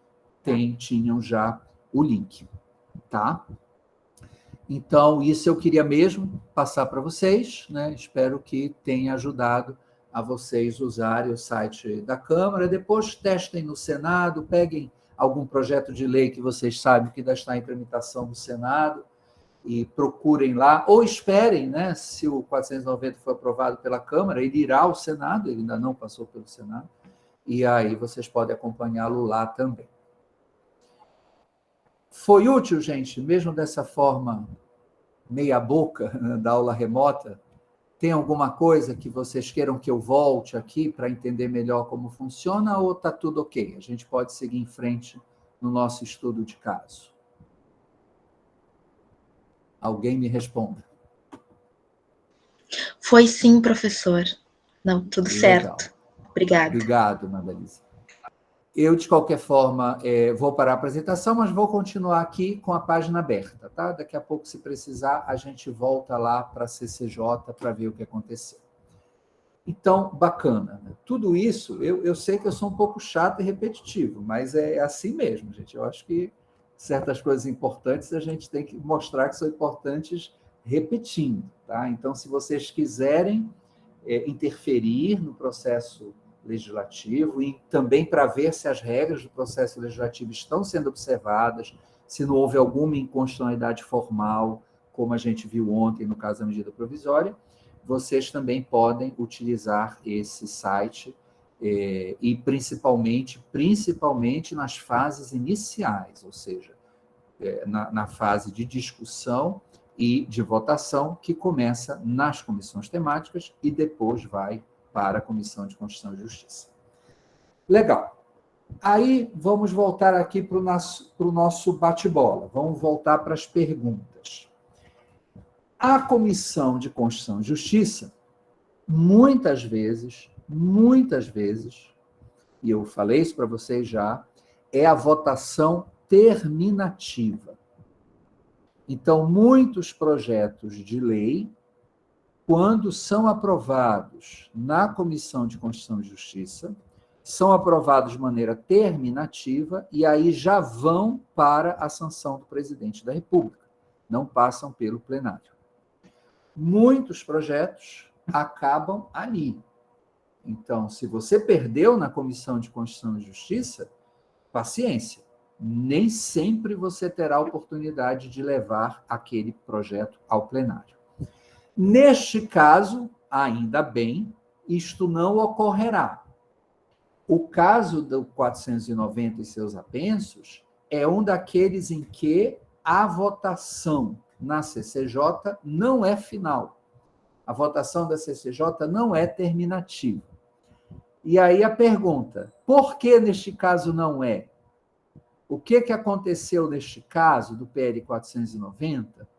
tinham já o link, tá? Então, isso eu queria mesmo passar para vocês, né? Espero que tenha ajudado a vocês usarem o site da Câmara. Depois testem no Senado, peguem algum projeto de lei que vocês sabem que ainda está em tramitação no Senado e procurem lá, ou esperem, né? Se o 490 for aprovado pela Câmara, ele irá ao Senado, ele ainda não passou pelo Senado, e aí vocês podem acompanhá-lo lá também. Foi útil, gente, mesmo dessa forma meia boca, né, da aula remota? Tem alguma coisa que vocês queiram que eu volte aqui para entender melhor como funciona, ou está tudo ok? A gente pode seguir em frente no nosso estudo de caso. Alguém me responda. Foi sim, professor. Não, tudo Legal. certo. Obrigada. Obrigado, Madalisa. Eu, de qualquer forma, vou parar a apresentação, mas vou continuar aqui com a página aberta, tá? Daqui a pouco, se precisar, a gente volta lá para a CCJ para ver o que aconteceu. Então, bacana. Né? Tudo isso, eu sei que eu sou um pouco chato e repetitivo, mas é assim mesmo, gente. Eu acho que certas coisas importantes a gente tem que mostrar que são importantes repetindo, tá? Então, se vocês quiserem interferir no processo legislativo e também para ver se as regras do processo legislativo estão sendo observadas, se não houve alguma inconstitucionalidade formal, como a gente viu ontem no caso da medida provisória, vocês também podem utilizar esse site e principalmente nas fases iniciais, ou seja, na fase de discussão e de votação, que começa nas comissões temáticas e depois vai para a Comissão de Constituição e Justiça. Legal. Aí, vamos voltar aqui para o nosso bate-bola. Vamos voltar para as perguntas. A Comissão de Constituição e Justiça, muitas vezes, e eu falei isso para vocês já, é a votação terminativa. Então, muitos projetos de lei, quando são aprovados na Comissão de Constituição e Justiça, são aprovados de maneira terminativa e aí já vão para a sanção do presidente da República, não passam pelo plenário. Muitos projetos acabam ali. Então, se você perdeu na Comissão de Constituição e Justiça, paciência, nem sempre você terá a oportunidade de levar aquele projeto ao plenário. Neste caso, ainda bem, isto não ocorrerá. O caso do 490 e seus apensos é um daqueles em que a votação na CCJ não é final. A votação da CCJ não é terminativa. E aí a pergunta, por que neste caso não é? O que aconteceu neste caso do PL 490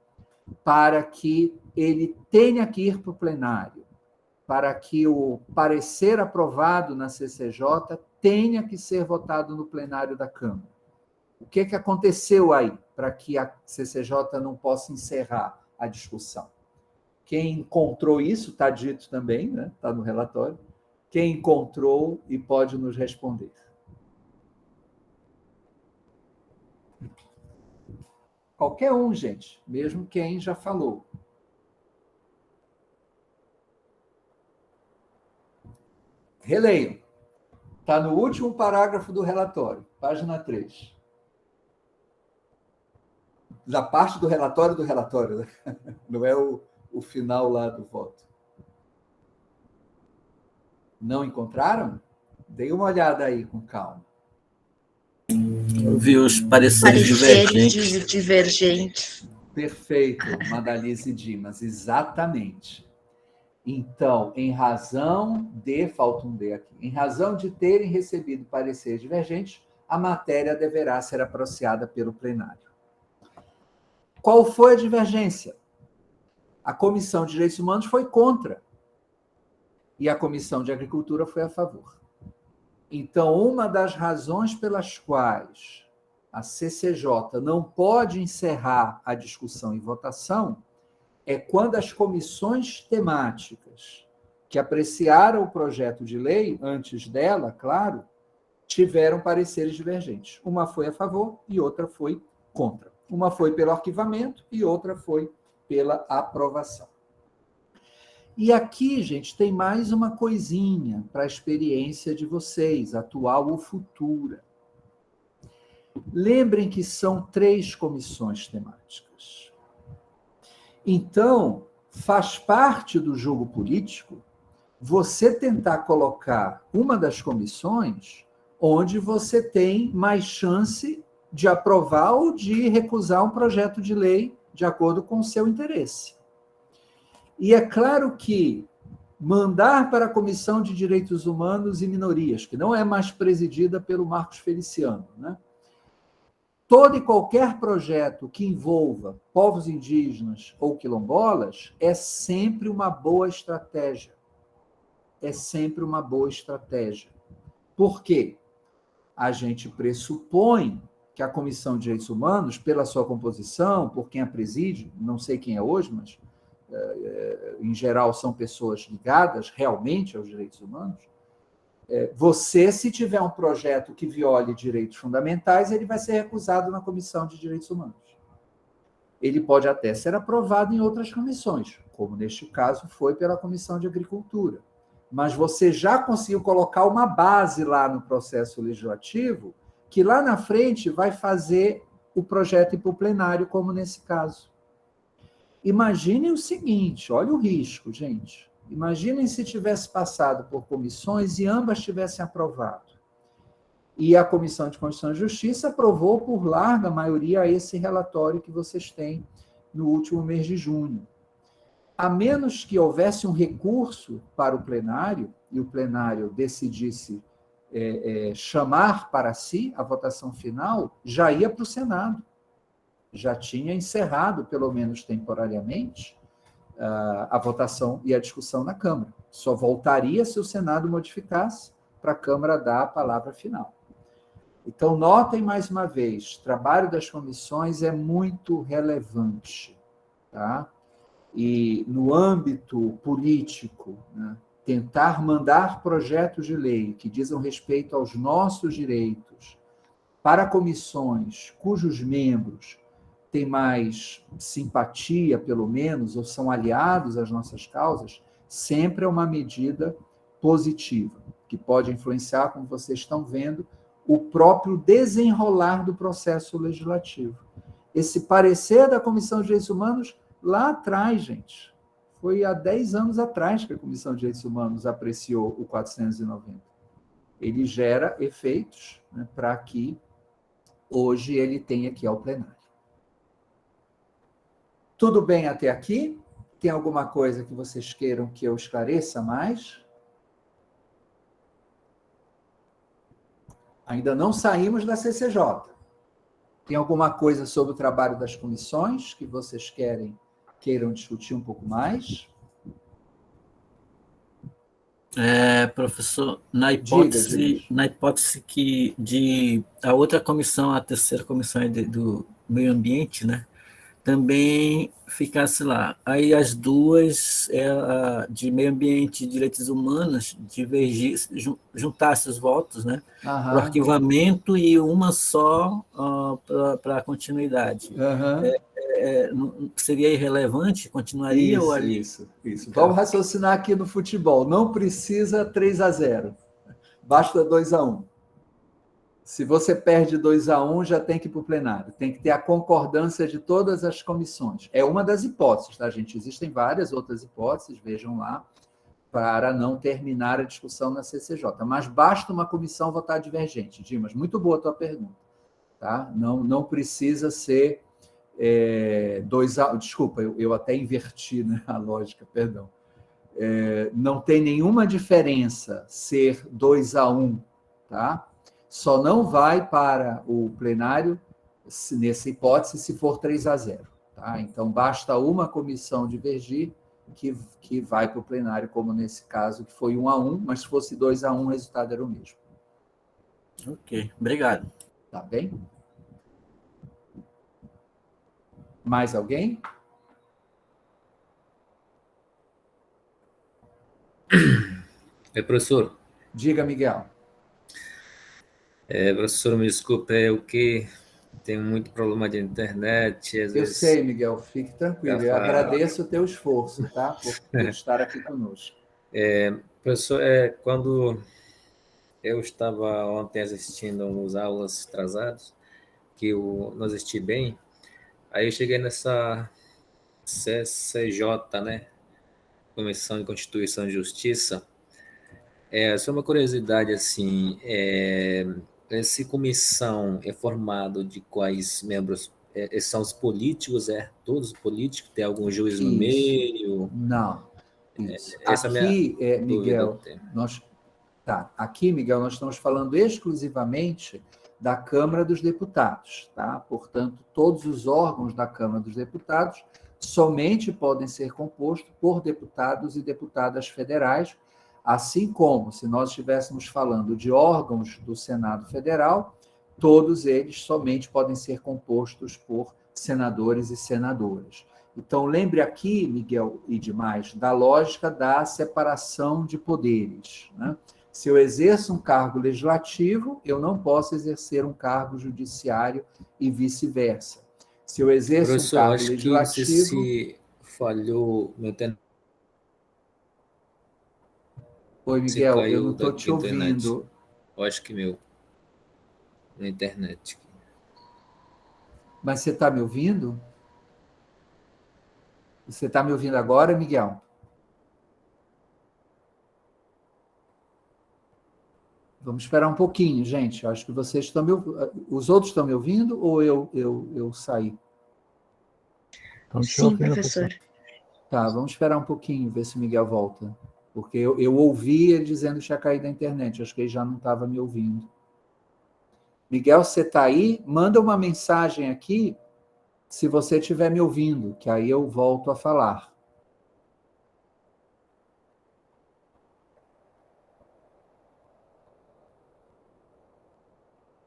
para que ele tenha que ir para o plenário, para que o parecer aprovado na CCJ tenha que ser votado no plenário da Câmara? O que aconteceu aí para que a CCJ não possa encerrar a discussão? Quem encontrou isso, está dito também, né? Está no relatório. Quem encontrou e pode nos responder. Qualquer um, gente, mesmo quem já falou. Releiam. Está no último parágrafo do relatório, página 3. Da parte do relatório, né? Não é o final lá do voto. Não encontraram? Dê uma olhada aí com calma. Eu vi os pareceres divergentes. Perfeito, Madalise Dimas, exatamente. Então, em razão de, falta um D aqui, em razão de terem recebido pareceres divergentes, a matéria deverá ser apreciada pelo plenário. Qual foi a divergência? A Comissão de Direitos Humanos foi contra e a Comissão de Agricultura foi a favor. Então, uma das razões pelas quais a CCJ não pode encerrar a discussão e votação é quando as comissões temáticas que apreciaram o projeto de lei, antes dela, claro, tiveram pareceres divergentes. Uma foi a favor e outra foi contra. Uma foi pelo arquivamento e outra foi pela aprovação. E aqui, gente, tem mais uma coisinha para a experiência de vocês, atual ou futura. Lembrem que são 3 comissões temáticas. Então, faz parte do jogo político você tentar colocar uma das comissões onde você tem mais chance de aprovar ou de recusar um projeto de lei de acordo com o seu interesse. E é claro que mandar para a Comissão de Direitos Humanos e Minorias, que não é mais presidida pelo Marcos Feliciano, né? Todo e qualquer projeto que envolva povos indígenas ou quilombolas é sempre uma boa estratégia. É sempre uma boa estratégia. Por quê? A gente pressupõe que a Comissão de Direitos Humanos, pela sua composição, por quem a preside, não sei quem é hoje, mas em geral são pessoas ligadas realmente aos direitos humanos, você, se tiver um projeto que viole direitos fundamentais, ele vai ser recusado na Comissão de Direitos Humanos. Ele pode até ser aprovado em outras comissões, como neste caso foi pela Comissão de Agricultura. Mas você já conseguiu colocar uma base lá no processo legislativo que lá na frente vai fazer o projeto ir para o plenário, como nesse caso. Imaginem o seguinte, olha o risco, gente. Imaginem se tivesse passado por comissões e ambas tivessem aprovado. E a Comissão de Constituição e Justiça aprovou por larga maioria esse relatório que vocês têm no último mês de junho. A menos que houvesse um recurso para o plenário, e o plenário decidisse chamar para si a votação final, já ia para o Senado. Já tinha encerrado, pelo menos temporariamente, a votação e a discussão na Câmara. Só voltaria se o Senado modificasse para a Câmara dar a palavra final. Então, notem mais uma vez, o trabalho das comissões é muito relevante, tá? E no âmbito político, né, tentar mandar projetos de lei que dizem respeito aos nossos direitos para comissões cujos membros têm mais simpatia, pelo menos, ou são aliados às nossas causas, sempre é uma medida positiva, que pode influenciar, como vocês estão vendo, o próprio desenrolar do processo legislativo. Esse parecer da Comissão de Direitos Humanos, lá atrás, gente, foi há 10 anos atrás que a Comissão de Direitos Humanos apreciou o 490. Ele gera efeitos, né, para que hoje ele tenha aqui ao plenário. Tudo bem até aqui? Tem alguma coisa que vocês queiram que eu esclareça mais? Ainda não saímos da CCJ. Tem alguma coisa sobre o trabalho das comissões que vocês queiram discutir um pouco mais? Professor, na hipótese que a outra comissão, a terceira comissão do meio ambiente, né, também ficasse lá. Aí as duas, a de meio ambiente e direitos humanos, juntasse os votos, né, para o Aham, arquivamento e uma só para a continuidade. aham. Seria irrelevante? Continuaria ou Isso, ali? isso, isso. Vamos raciocinar aqui no futebol. Não precisa 3-0. Basta 2-1. Se você perde 2-1, já tem que ir para o plenário. Tem que ter a concordância de todas as comissões. É uma das hipóteses, tá, gente? Existem várias outras hipóteses, vejam lá, para não terminar a discussão na CCJ. Mas basta uma comissão votar divergente. Dimas, muito boa a tua pergunta. Tá? Não precisa ser 2-1. Desculpa, eu até inverti, né, a lógica, perdão. Não tem nenhuma diferença ser 2-1, tá? Só não vai para o plenário, nessa hipótese, se for 3-0. Tá? Então, basta uma comissão divergir que vai para o plenário, como nesse caso, que foi 1-1, mas se fosse 2-1, o resultado era o mesmo. Ok, obrigado. Tá bem? Mais alguém? Professor, Diga, Miguel. professor, me desculpe, é o que tenho muito problema de internet, às Eu vezes sei, Miguel, fique tranquilo. Eu Rafa, agradeço o teu esforço, tá? Por estar aqui conosco. professor, quando eu estava ontem assistindo umas aulas atrasadas, que eu não assisti bem, aí eu cheguei nessa CCJ, né? Comissão de Constituição e Justiça. Só uma curiosidade, assim, essa comissão é formada de quais membros? São os políticos, todos políticos? Tem algum juiz no Isso. meio? Não. Isso. Essa é a minha Aqui, Miguel, dúvida. aqui, Miguel, nós estamos falando exclusivamente da Câmara dos Deputados, tá? Portanto, todos os órgãos da Câmara dos Deputados somente podem ser compostos por deputados e deputadas federais, assim como, se nós estivéssemos falando de órgãos do Senado Federal, todos eles somente podem ser compostos por senadores e senadoras. Então, lembre aqui, Miguel e demais, da lógica da separação de poderes, né? Se eu exerço um cargo legislativo, eu não posso exercer um cargo judiciário e vice-versa. Se eu exerço Professor, um cargo acho que legislativo... se falhou meu internet. Oi, Se Miguel, eu não caiu estou da te internet. ouvindo. Eu acho que meu. Na internet. Mas você está me ouvindo? Você está me ouvindo agora, Miguel? Vamos esperar um pouquinho, gente. Eu acho que vocês estão me ouvindo. Os outros estão me ouvindo ou eu saí? Então, te Sim, ouvindo, professor. Tá, vamos esperar um pouquinho, ver se o Miguel volta. Porque eu ouvi ele dizendo que tinha caído da internet. Acho que ele já não estava me ouvindo. Miguel, você está aí? Manda uma mensagem aqui se você estiver me ouvindo, que aí eu volto a falar.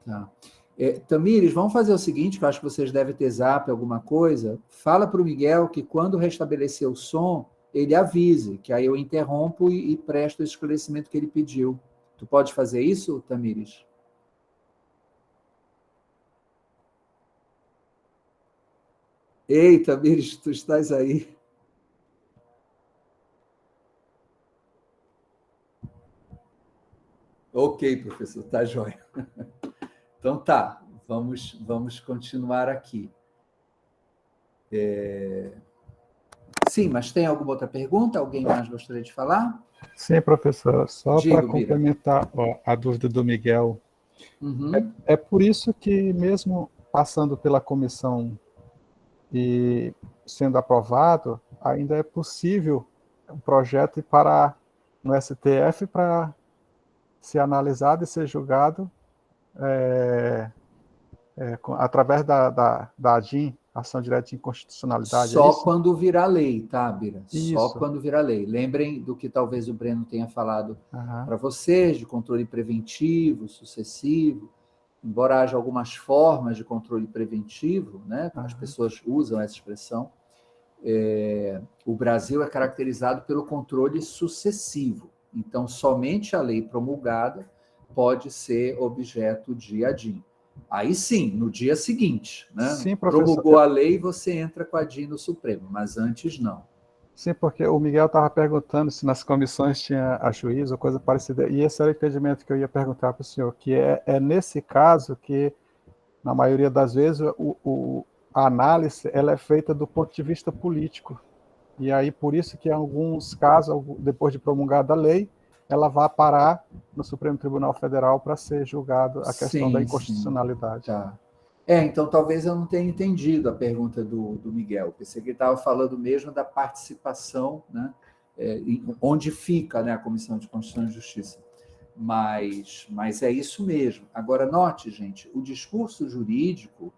Tá. Tamires, vamos fazer o seguinte, que eu acho que vocês devem ter zap, alguma coisa. Fala para o Miguel que quando restabelecer o som, ele avise, que aí eu interrompo e presto o esclarecimento que ele pediu. Tu pode fazer isso, Tamires? Ei, Tamires, tu estás aí? Ok, professor, tá jóia. Então tá, vamos continuar aqui. Sim, mas tem alguma outra pergunta? Alguém mais gostaria de falar? Sim, professor. Só Diga, para Bira. complementar a dúvida do Miguel. Uhum. É por isso que, mesmo passando pela comissão e sendo aprovado, ainda é possível um projeto ir para no STF para ser analisado e ser julgado através da ADIM, Ação Direta de Inconstitucionalidade. Só quando virar lei, tá, Bira? Só Isso. quando virar lei. Lembrem do que talvez o Breno tenha falado Aham. para vocês, de controle preventivo, sucessivo. embora haja algumas formas de controle preventivo, né, as pessoas usam essa expressão, o Brasil é caracterizado pelo controle sucessivo. Então, somente a lei promulgada pode ser objeto de ADIM. Aí sim, no dia seguinte, né? Sim, professor. Promulgou a lei, você entra com a ADIM no Supremo, mas antes não. Sim, porque o Miguel estava perguntando se nas comissões tinha a juiz ou coisa parecida, e esse era o entendimento que eu ia perguntar para o senhor, que é nesse caso que, na maioria das vezes, a análise ela é feita do ponto de vista político. E aí, por isso que em alguns casos, depois de promulgada a lei, ela vai parar no Supremo Tribunal Federal para ser julgado a questão da inconstitucionalidade. Tá. Então talvez eu não tenha entendido a pergunta do Miguel. Pensei que ele estava falando mesmo da participação, né, onde fica, né, a Comissão de Constituição e Justiça. Mas é isso mesmo. Agora, note, gente, o discurso jurídico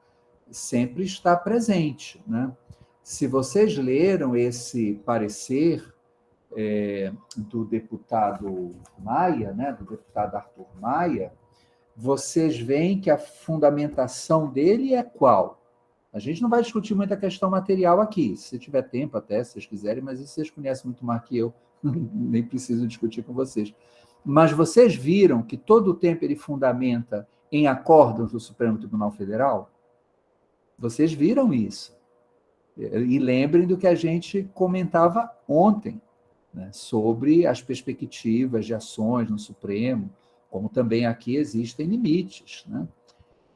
sempre está presente, né? Se vocês leram esse parecer do deputado Maia, né, do deputado Arthur Maia, vocês veem que a fundamentação dele é qual? A gente não vai discutir muita questão material aqui, se tiver tempo até, se vocês quiserem, mas isso vocês conhecem muito mais que eu, nem preciso discutir com vocês. Mas vocês viram que todo o tempo ele fundamenta em acórdãos do Supremo Tribunal Federal? Vocês viram isso. E lembrem do que a gente comentava ontem, né, sobre as perspectivas de ações no Supremo, como também aqui existem limites, né?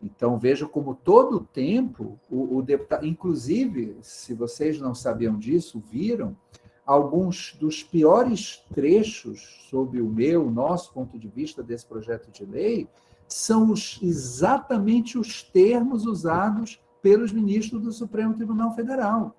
Então, veja como todo o tempo o deputado... Inclusive, se vocês não sabiam disso, viram alguns dos piores trechos sob o nosso ponto de vista desse projeto de lei, são exatamente os termos usados pelos ministros do Supremo Tribunal Federal.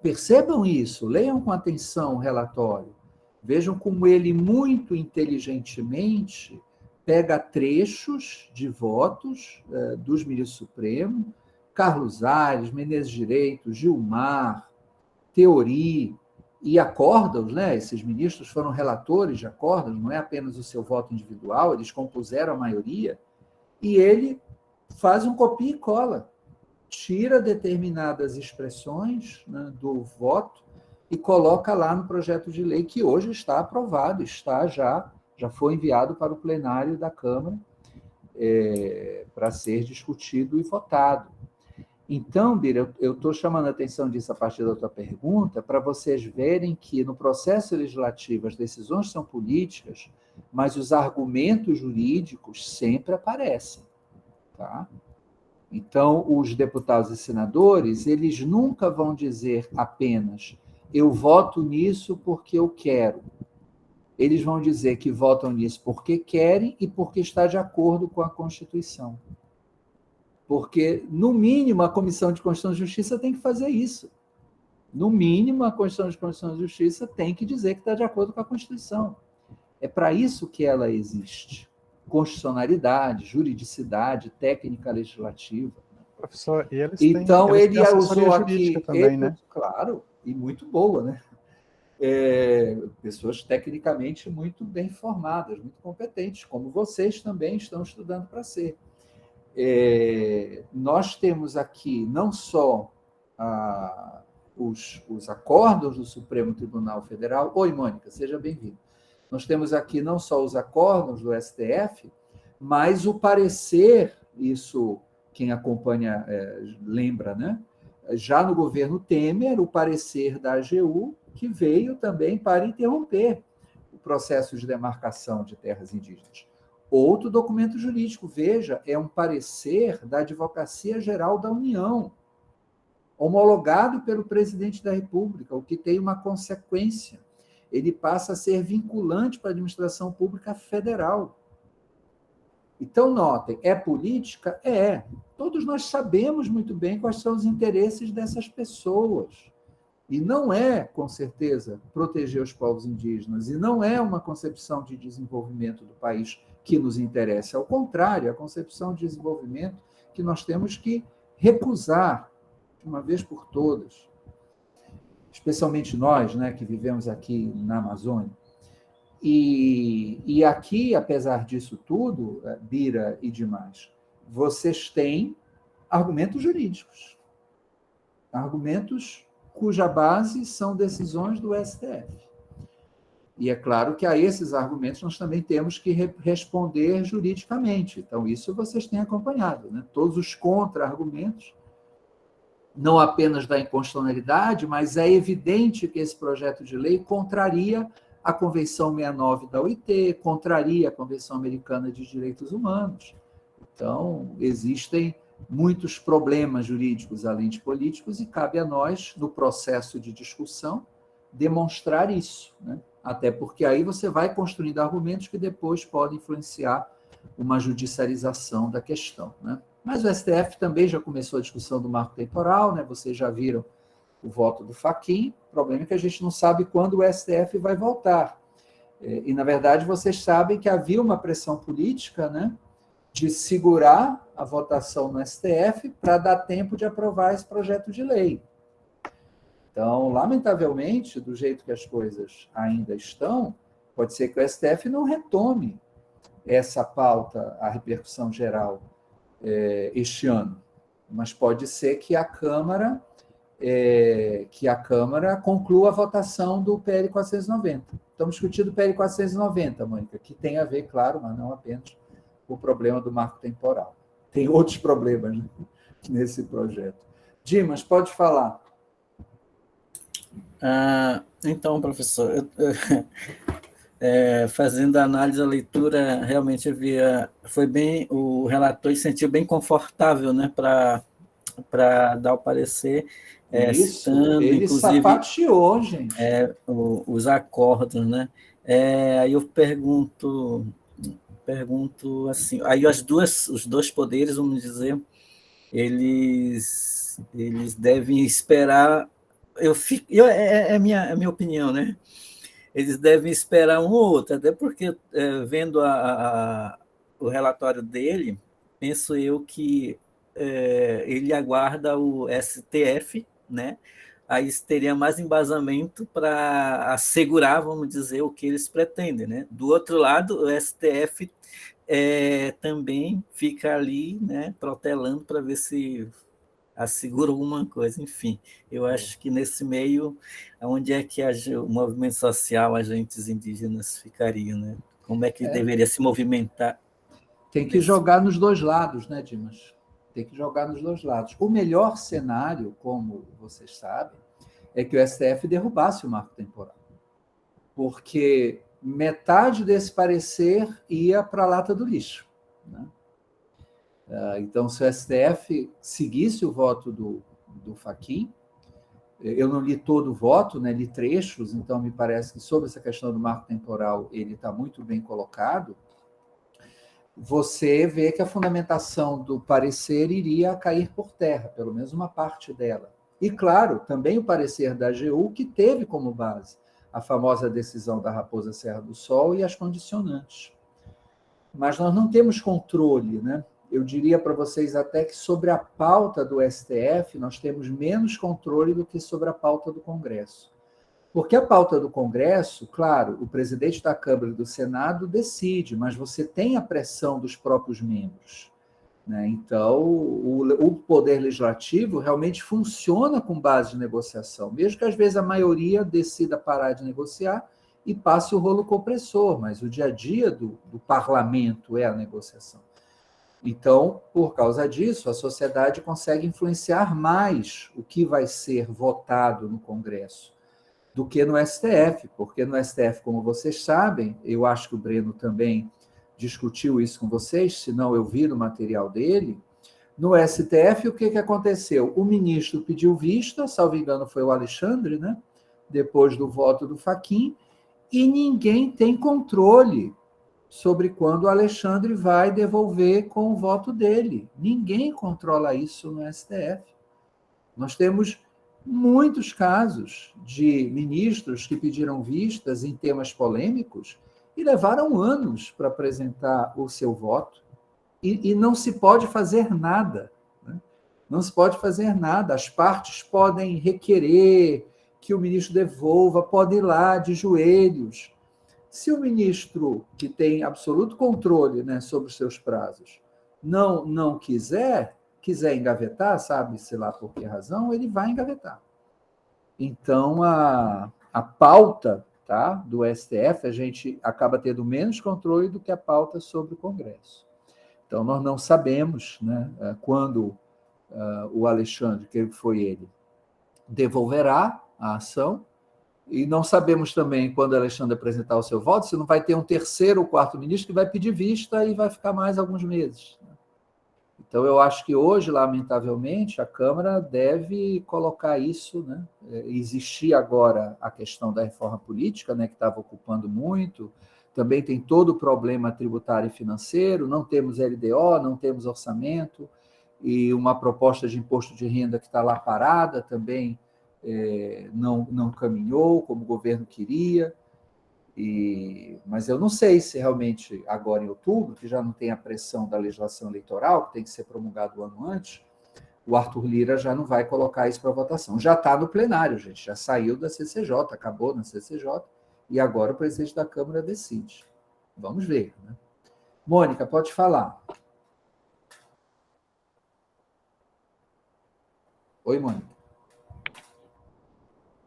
Percebam isso, leiam com atenção o relatório. Vejam como ele, muito inteligentemente, pega trechos de votos dos ministros do Supremo, Carlos Aires, Menezes Direito, Gilmar, Theory e acórdãos, né? Esses ministros foram relatores de acórdãos, não é apenas o seu voto individual, eles compuseram a maioria, e ele faz um copia e cola, tira determinadas expressões, né, do voto e coloca lá no projeto de lei que hoje está aprovado, já foi enviado para o plenário da Câmara para ser discutido e votado. Então, Bira, eu estou chamando a atenção disso a partir da tua pergunta, para vocês verem que no processo legislativo as decisões são políticas, mas os argumentos jurídicos sempre aparecem. Tá? Então, os deputados e senadores, eles nunca vão dizer apenas eu voto nisso porque eu quero. Eles vão dizer que votam nisso porque querem e porque está de acordo com a Constituição. Porque, no mínimo, a Comissão de Constituição e Justiça tem que fazer isso. No mínimo, a Comissão de Constituição e Justiça tem que dizer que está de acordo com a Constituição. É para isso que ela existe. Constitucionalidade, juridicidade, técnica legislativa. Professor, e eles então, têm ele usou aqui... também, né? Claro, e muito boa, né? Pessoas tecnicamente muito bem formadas, muito competentes, como vocês também estão estudando para ser. Nós temos aqui não só os acórdãos do Supremo Tribunal Federal. Oi, Mônica, seja bem-vinda. Nós temos aqui não só os acórdãos do STF, mas o parecer, isso quem acompanha lembra, né? Já no governo Temer, o parecer da AGU, que veio também para interromper o processo de demarcação de terras indígenas. Outro documento jurídico, veja, é um parecer da Advocacia Geral da União, homologado pelo presidente da República, o que tem uma consequência. Ele passa a ser vinculante para a administração pública federal. Então, notem, é política? É. Todos nós sabemos muito bem quais são os interesses dessas pessoas. E não é, com certeza, proteger os povos indígenas, e não é uma concepção de desenvolvimento do país que nos interessa. Ao contrário, é a concepção de desenvolvimento que nós temos que recusar, de uma vez por todas. Especialmente nós, né, que vivemos aqui na Amazônia. E aqui, apesar disso tudo, Bira e demais, vocês têm argumentos jurídicos, argumentos cuja base são decisões do STF. E é claro que a esses argumentos nós também temos que responder juridicamente. Então, isso vocês têm acompanhado, né? Todos os contra-argumentos, não apenas da inconstitucionalidade, mas é evidente que esse projeto de lei contraria a Convenção 69 da OIT, contraria a Convenção Americana de Direitos Humanos. Então, existem muitos problemas jurídicos, além de políticos, e cabe a nós, no processo de discussão, demonstrar isso, né? Até porque aí você vai construindo argumentos que depois podem influenciar uma judicialização da questão, né? Mas o STF também já começou a discussão do marco temporal, né? Vocês já viram o voto do Fachin. O problema é que a gente não sabe quando o STF vai voltar. E, na verdade, vocês sabem que havia uma pressão política, né, de segurar a votação no STF para dar tempo de aprovar esse projeto de lei. Então, lamentavelmente, do jeito que as coisas ainda estão, pode ser que o STF não retome essa pauta, a repercussão geral, este ano. Mas pode ser que a Câmara conclua a votação do PL 490. Estamos discutindo o PL 490, Mônica, que tem a ver, claro, mas não apenas com o problema do marco temporal. Tem outros problemas, né, nesse projeto. Dimas, pode falar. Então, professor, fazendo a análise da leitura, realmente o relator se sentiu bem confortável, né, para dar o parecer, Isso, citando, ele inclusive, sapateou, gente. os acordos, né? Aí eu pergunto assim, aí os dois poderes, vamos dizer, eles devem esperar. É a minha opinião, né? Eles devem esperar um ou outro, até porque, vendo o relatório dele, penso eu que ele aguarda o STF, né? Aí teria mais embasamento para assegurar, vamos dizer, o que eles pretendem, né? Do outro lado, o STF também fica ali, né, protelando para ver se assegura alguma coisa. Enfim, eu acho que nesse meio, onde é que o movimento social, agentes indígenas ficariam, né? Como é que deveria se movimentar? Tem que jogar nos dois lados, né, Dimas? Tem que jogar nos dois lados. O melhor cenário, como vocês sabem, é que o STF derrubasse o marco temporal. Porque metade desse parecer ia para a lata do lixo, né? Então, se o STF seguisse o voto do Fachin, eu não li todo o voto, né, li trechos, então me parece que sobre essa questão do marco temporal ele está muito bem colocado. Você vê que a fundamentação do parecer iria cair por terra, pelo menos uma parte dela. E, claro, também o parecer da AGU, que teve como base a famosa decisão da Raposa Serra do Sol e as condicionantes. Mas nós não temos controle, né? Eu diria para vocês até que sobre a pauta do STF nós temos menos controle do que sobre a pauta do Congresso. Porque a pauta do Congresso, claro, o presidente da Câmara e do Senado decide, mas você tem a pressão dos próprios membros, né? Então, o Poder Legislativo realmente funciona com base de negociação, mesmo que às vezes a maioria decida parar de negociar e passe o rolo compressor, mas o dia a dia do parlamento é a negociação. Então, por causa disso, a sociedade consegue influenciar mais o que vai ser votado no Congresso do que no STF, porque no STF, como vocês sabem, eu acho que o Breno também discutiu isso com vocês, senão eu vi no material dele, no STF o que aconteceu? O ministro pediu vista, salvo engano foi o Alexandre, né? Depois do voto do Fachin, e ninguém tem controle sobre quando o Alexandre vai devolver com o voto dele. Ninguém controla isso no STF. Nós temos muitos casos de ministros que pediram vistas em temas polêmicos e levaram anos para apresentar o seu voto. E não se pode fazer nada, né? Não se pode fazer nada. As partes podem requerer que o ministro devolva, podem ir lá de joelhos. Se o ministro, que tem absoluto controle, né, sobre os seus prazos, não quiser engavetar, sabe, sei lá por que razão, ele vai engavetar. Então, a pauta, tá, do STF, a gente acaba tendo menos controle do que a pauta sobre o Congresso. Então, nós não sabemos, né, quando o Alexandre, que foi ele, devolverá a ação, e não sabemos também, quando o Alexandre apresentar o seu voto, se não vai ter um terceiro ou quarto ministro que vai pedir vista e vai ficar mais alguns meses. Então, eu acho que hoje, lamentavelmente, a Câmara deve colocar isso, né? Existir agora a questão da reforma política, né, que estava ocupando muito, também tem todo o problema tributário e financeiro, não temos LDO, não temos orçamento, e uma proposta de imposto de renda que está lá parada também não caminhou como o governo queria. Mas eu não sei se realmente agora em outubro, que já não tem a pressão da legislação eleitoral, que tem que ser promulgado o ano antes, o Arthur Lira já não vai colocar isso para votação. Já está no plenário, gente, já saiu da CCJ, acabou na CCJ, e agora o presidente da Câmara decide. Vamos ver, né? Mônica, pode falar. Oi, Mônica.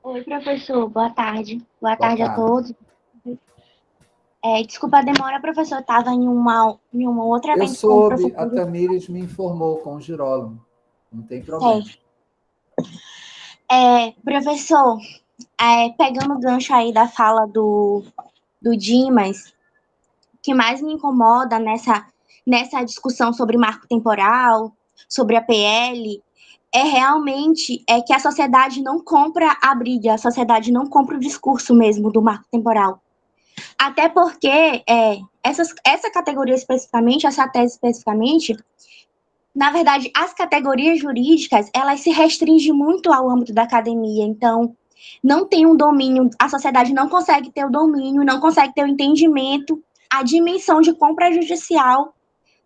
Oi, professor. Boa tarde. Boa tarde a tarde. todos. Desculpa a demora, professor. Eu estava em uma outra evento. Eu soube, a Tamires me informou com o Girolamo. Não tem problema. Professor, pegando o gancho aí da fala do Dimas, o que mais me incomoda nessa discussão sobre marco temporal, sobre a PL, realmente que a sociedade não compra a briga, a sociedade não compra o discurso mesmo do marco temporal. Até porque essa categoria especificamente, essa tese especificamente, na verdade, as categorias jurídicas, elas se restringem muito ao âmbito da academia, então não tem um domínio, a sociedade não consegue ter o domínio, não consegue ter o entendimento, a dimensão de quão prejudicial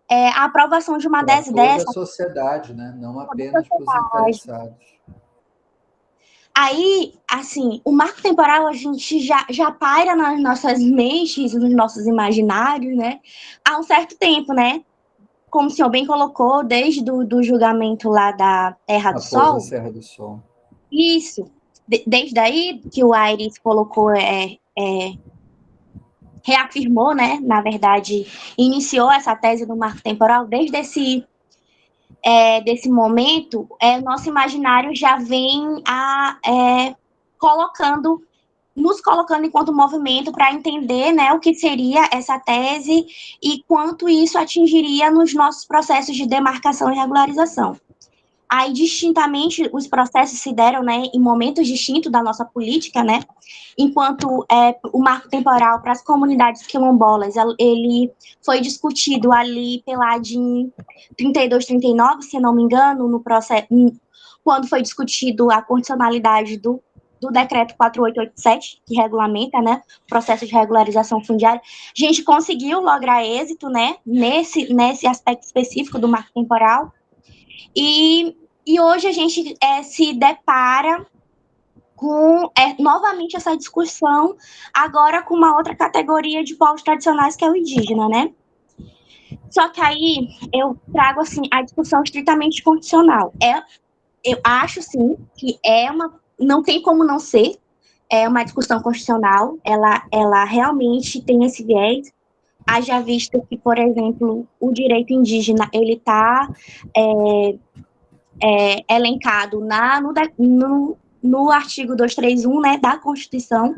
a aprovação de uma tese dessa. Toda a sociedade, né? Não apenas para os interessados. Aí, assim, o marco temporal a gente já paira nas nossas mentes, nos nossos imaginários, né? Há um certo tempo, né? Como o senhor bem colocou, desde do julgamento lá da Terra do Sol. Serra do Sol. Isso. Desde aí que o Aires colocou, reafirmou, né? Na verdade, iniciou essa tese do marco temporal. Desde desse momento, nosso imaginário já vem nos colocando enquanto movimento para entender, né, o que seria essa tese e quanto isso atingiria nos nossos processos de demarcação e regularização. Aí, distintamente, os processos se deram, né, em momentos distintos da nossa política, né, enquanto o marco temporal para as comunidades quilombolas, ele foi discutido ali pela ADIM 3239, se não me engano, no processo, quando foi discutido a condicionalidade do decreto 4887, que regulamenta, né, o processo de regularização fundiária. A gente conseguiu lograr êxito, né, nesse aspecto específico do marco temporal. E hoje a gente se depara com novamente essa discussão, agora com uma outra categoria de povos tradicionais, que é o indígena, né? Só que aí eu trago assim, a discussão estritamente constitucional. Eu acho, sim, que não tem como não ser, uma discussão constitucional, ela realmente tem esse viés. Haja visto que, por exemplo, o direito indígena, ele está elencado no artigo 231, né, da Constituição.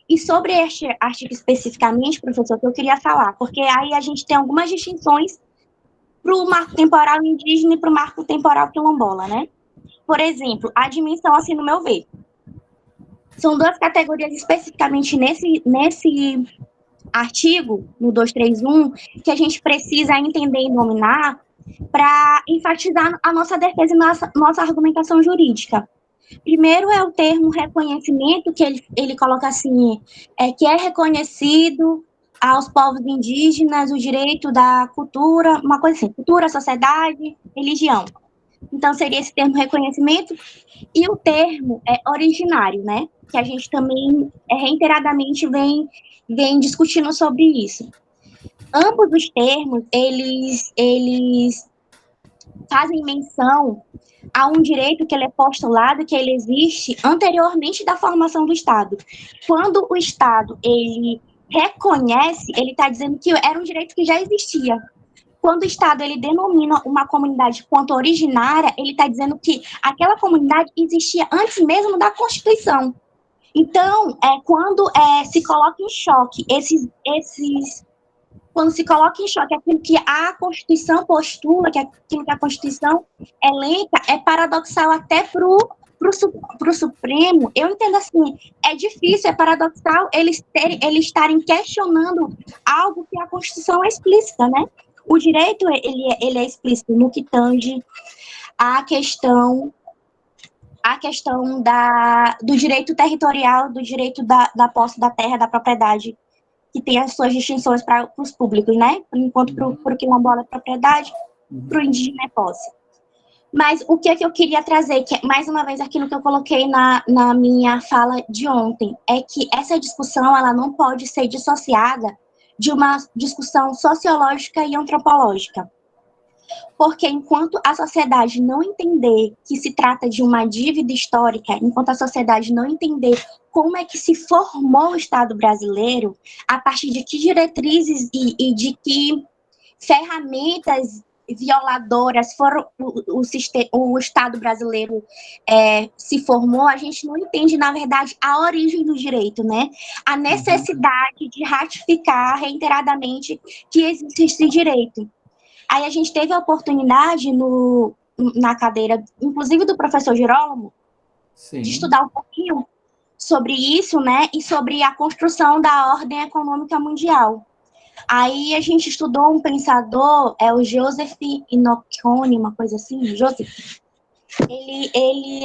E sobre este artigo especificamente, professor, que eu queria falar, porque aí a gente tem algumas distinções para o marco temporal indígena e para o marco temporal quilombola, né? Por exemplo, a dimensão, assim, no meu ver, são duas categorias especificamente nesse artigo, no 231, que a gente precisa entender e dominar para enfatizar a nossa defesa e nossa argumentação jurídica. Primeiro é o termo reconhecimento, que ele coloca assim, que é reconhecido aos povos indígenas o direito da cultura, uma coisa assim, cultura, sociedade, religião. Então, seria esse termo reconhecimento. E o termo originário, né? Que a gente também reiteradamente vem discutindo sobre isso. ambos os termos, eles fazem menção a um direito que ele é postulado, que ele existe anteriormente da formação do Estado. Quando o Estado, ele reconhece, ele está dizendo que era um direito que já existia. Quando o Estado, ele denomina uma comunidade quanto originária, ele está dizendo que aquela comunidade existia antes mesmo da Constituição. Então, quando se coloca em choque quando se coloca em choque aquilo que a Constituição postula, que aquilo que a Constituição elenca, é paradoxal até para o Supremo. Eu entendo assim, é difícil, é paradoxal eles estarem questionando algo que a Constituição é explícita, né? O direito, ele é explícito no que tange a questão do direito territorial, do direito da posse da terra, da propriedade, que tem as suas distinções para os públicos, né? Enquanto para o quilombola é propriedade, para o indígena é posse. Mas o que é que eu queria trazer, que é, mais uma vez, aquilo que eu coloquei na minha fala de ontem, é que essa discussão ela não pode ser dissociada de uma discussão sociológica e antropológica. Porque enquanto a sociedade não entender que se trata de uma dívida histórica, enquanto a sociedade não entender como é que se formou o Estado brasileiro, a partir de que diretrizes e de que ferramentas violadoras foram o Estado brasileiro se formou, a gente não entende, na verdade, a origem do direito, né? A necessidade de ratificar reiteradamente que existe esse direito. Aí a gente teve a oportunidade na cadeira, inclusive do professor Girolamo, de estudar um pouquinho sobre isso, né, e sobre a construção da ordem econômica mundial. Aí a gente estudou um pensador, o Joseph Inokone, uma coisa assim, Joseph. Ele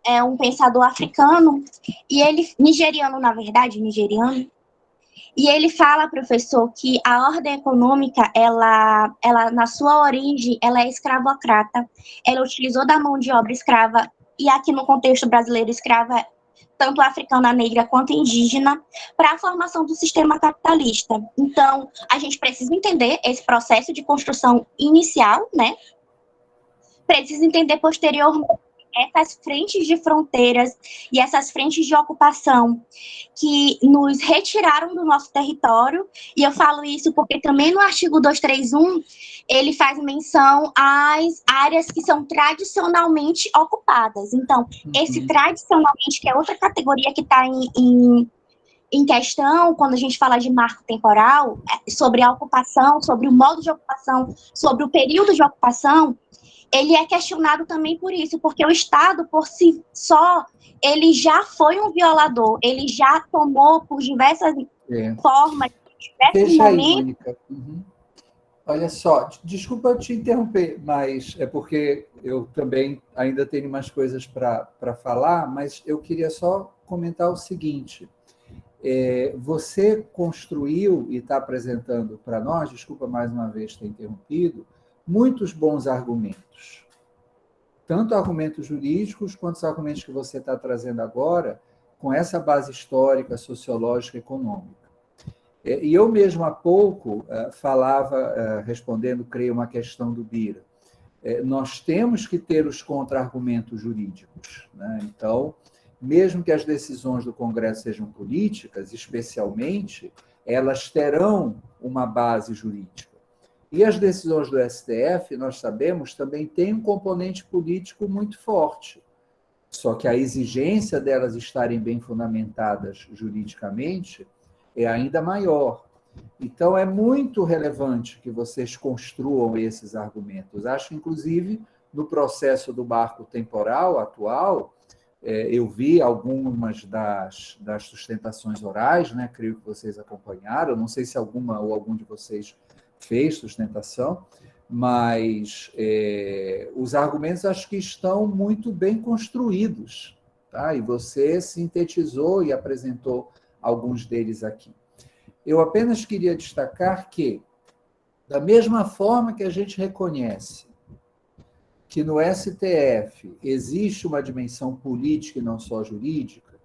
é um pensador africano, e nigeriano, na verdade, e ele fala, professor, que a ordem econômica, ela na sua origem, ela é escravocrata, ela utilizou da mão de obra escrava, e aqui no contexto brasileiro, escrava tanto africana, negra quanto indígena, para a formação do sistema capitalista. Então, a gente precisa entender esse processo de construção inicial, né? Precisa entender posteriormente essas frentes de fronteiras e essas frentes de ocupação que nos retiraram do nosso território, e eu falo isso porque também no artigo 231 ele faz menção às áreas que são tradicionalmente ocupadas. Então, esse tradicionalmente, que é outra categoria que está em questão, quando a gente fala de marco temporal, sobre a ocupação, sobre o modo de ocupação, sobre o período de ocupação, ele é questionado também por isso, porque o Estado, por si só, ele já foi um violador, ele já tomou por diversas formas, diversos momentos. Aí, Mônica. Olha só, desculpa te interromper, mas é porque eu também ainda tenho umas coisas para falar, mas eu queria só comentar o seguinte. Você construiu e está apresentando para nós, desculpa mais uma vez ter interrompido, muitos bons argumentos. Tanto argumentos jurídicos, quanto os argumentos que você está trazendo agora, com essa base histórica, sociológica, econômica. E eu mesmo há pouco falava, respondendo, creio, uma questão do Bira. Nós temos que ter os contra-argumentos jurídicos, né? Então, mesmo que as decisões do Congresso sejam políticas, especialmente, elas terão uma base jurídica. E as decisões do STF, nós sabemos, também têm um componente político muito forte. Só que a exigência delas estarem bem fundamentadas juridicamente é ainda maior. Então, é muito relevante que vocês construam esses argumentos. Acho, inclusive, no processo do marco temporal atual, eu vi algumas das sustentações orais, né? Creio que vocês acompanharam, não sei se alguma ou algum de vocês fez sustentação, mas os argumentos acho que estão muito bem construídos, tá? E você sintetizou e apresentou alguns deles aqui. Eu apenas queria destacar que, da mesma forma que a gente reconhece que no STF existe uma dimensão política e não só jurídica,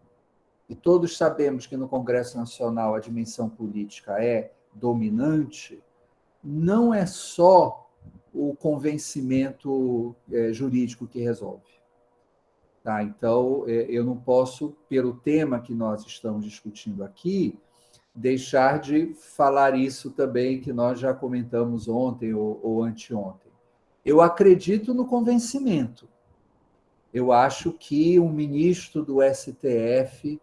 e todos sabemos que no Congresso Nacional a dimensão política é dominante não é só o convencimento jurídico que resolve. Tá? Então, eu não posso, pelo tema que nós estamos discutindo aqui, deixar de falar isso também, que nós já comentamos ontem ou anteontem. Eu acredito no convencimento. Eu acho que um ministro do STF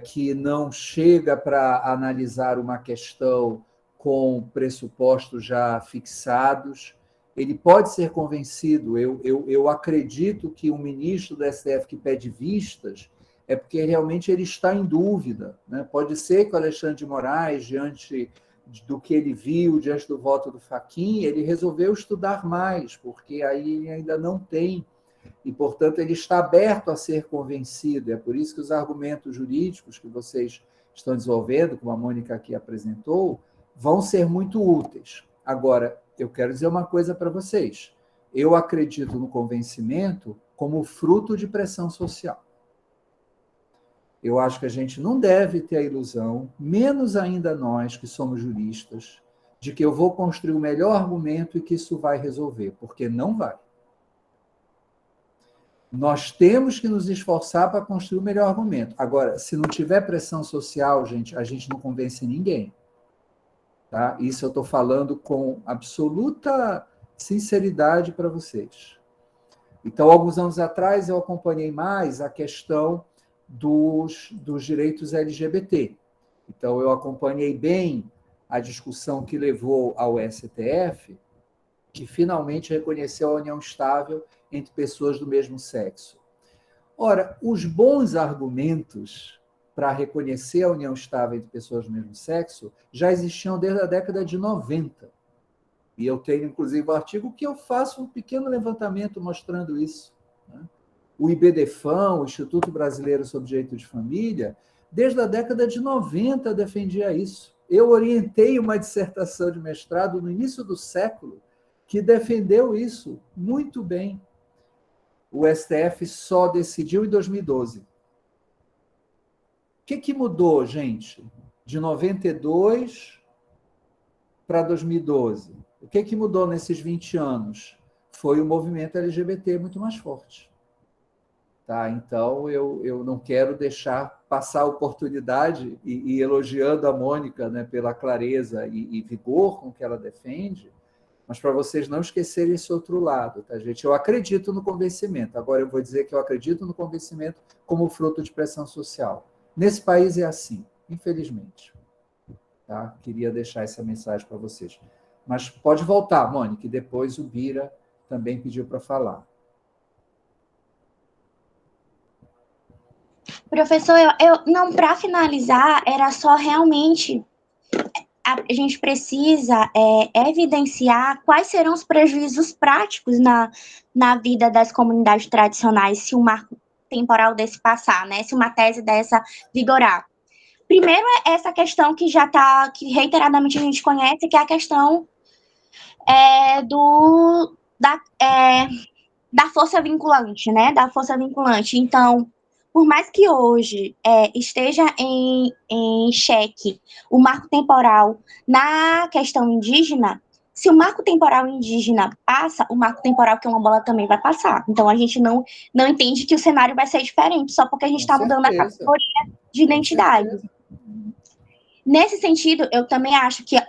que não chega para analisar uma questão com pressupostos já fixados, ele pode ser convencido. Eu acredito que um ministro do STF que pede vistas é porque realmente ele está em dúvida, né? Pode ser que o Alexandre de Moraes, diante do que ele viu, diante do voto do Fachin, ele resolveu estudar mais, porque aí ele ainda não tem, e, portanto, ele está aberto a ser convencido. É por isso que os argumentos jurídicos que vocês estão desenvolvendo, como a Mônica aqui apresentou, vão ser muito úteis. Agora, eu quero dizer uma coisa para vocês. Eu acredito no convencimento como fruto de pressão social. Eu acho que a gente não deve ter a ilusão, menos ainda nós que somos juristas, de que eu vou construir o melhor argumento e que isso vai resolver, porque não vai. Nós temos que nos esforçar para construir o melhor argumento. Agora, se não tiver pressão social, gente, a gente não convence ninguém. Tá? Isso eu estou falando com absoluta sinceridade para vocês. Então, alguns anos atrás, eu acompanhei mais a questão dos direitos LGBT. Então, eu acompanhei bem a discussão que levou ao STF, que finalmente reconheceu a união estável entre pessoas do mesmo sexo. Ora, os bons argumentos para reconhecer a união estável entre pessoas do mesmo sexo já existiam desde a década de 90. E eu tenho, inclusive, um artigo que eu faço um pequeno levantamento mostrando isso. Né? O IBDFAM, o Instituto Brasileiro sobre Direito de Família, desde a década de 90 defendia isso. Eu orientei uma dissertação de mestrado no início do século que defendeu isso muito bem. O STF só decidiu em 2012. O que mudou, gente? De 92 para 2012. O que mudou nesses 20 anos? Foi o movimento LGBT muito mais forte. Tá? Então, eu não quero deixar passar a oportunidade, e elogiando a Mônica, né, pela clareza e vigor com que ela defende, mas para vocês não esquecerem esse outro lado, tá, gente? Eu acredito no convencimento. Agora eu vou dizer que eu acredito no convencimento como fruto de pressão social. Nesse país é assim, infelizmente. Tá? Queria deixar essa mensagem para vocês. Mas pode voltar, Mônica, e depois o Bira também pediu para falar. Professor, não, para finalizar, era só realmente a gente precisa evidenciar quais serão os prejuízos práticos na vida das comunidades tradicionais se um marco temporal desse passar, né? Se uma tese dessa vigorar. Primeiro é essa questão que já está, que reiteradamente a gente conhece, que é a questão da força vinculante, né? Da força vinculante. Então, por mais que hoje esteja em xeque o marco temporal na questão indígena, se o marco temporal indígena passa, o marco temporal quilombola também vai passar. Então, a gente não entende que o cenário vai ser diferente, só porque a gente está mudando a categoria de identidade. Nesse sentido, eu também acho que a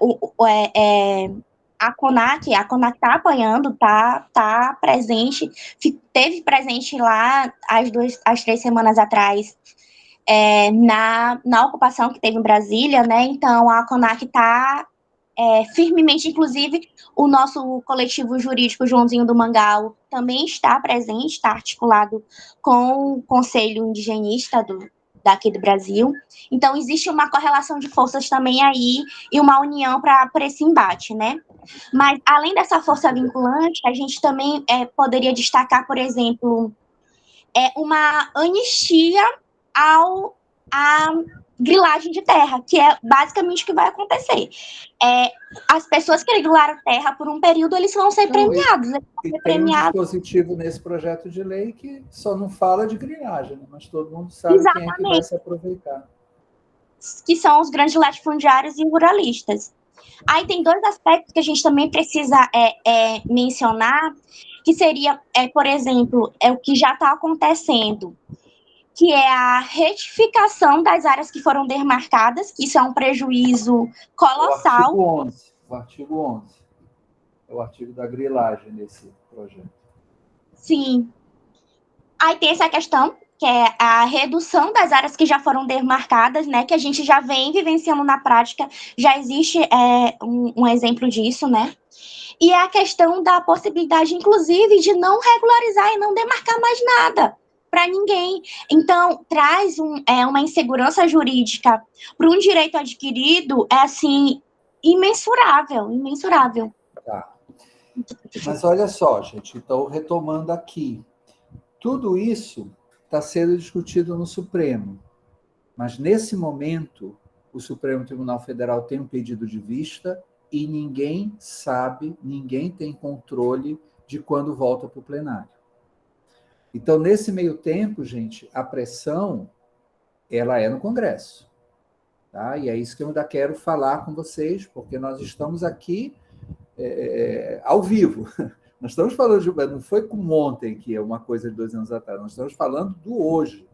CONAC está apoiando, está presente, teve presente lá as 3 semanas atrás, na ocupação que teve em Brasília, né? Então, a CONAC está firmemente, inclusive, o nosso coletivo jurídico Joãozinho do Mangal também está presente, está articulado com o Conselho Indigenista daqui do Brasil. Então, existe uma correlação de forças também aí e uma união para esse embate, né? Mas, além dessa força vinculante, a gente também poderia destacar, por exemplo, uma anistia à grilagem de terra, que é basicamente o que vai acontecer. As pessoas que grilaram terra por um período, eles vão ser premiados. Tem um dispositivo nesse projeto de lei que só não fala de grilagem, né? Mas todo mundo sabe quem é que vai se aproveitar. que são os grandes latifundiários e ruralistas. Aí tem dois aspectos que a gente também precisa mencionar, que seria, por exemplo, o que já está acontecendo, que é a retificação das áreas que foram demarcadas, que isso é um prejuízo colossal. O artigo 11. É o artigo da grilagem desse projeto. Sim. Aí tem essa questão, que é a redução das áreas que já foram demarcadas, né, que a gente já vem vivenciando na prática, já existe um exemplo disso, né? E a questão da possibilidade, inclusive, de não regularizar e não demarcar mais nada para ninguém. Então, traz uma insegurança jurídica para um direito adquirido, assim, imensurável, imensurável. Tá. Mas olha só, gente, então, retomando aqui, tudo isso está sendo discutido no Supremo, mas, nesse momento, o Supremo Tribunal Federal tem um pedido de vista e ninguém sabe, ninguém tem controle de quando volta para o plenário. Então, nesse meio tempo, gente, a pressão, ela é no Congresso. Tá? E é isso que eu ainda quero falar com vocês, porque nós estamos aqui ao vivo. Nós estamos falando não foi como ontem, que é uma coisa de 2 anos atrás, nós estamos falando do hoje.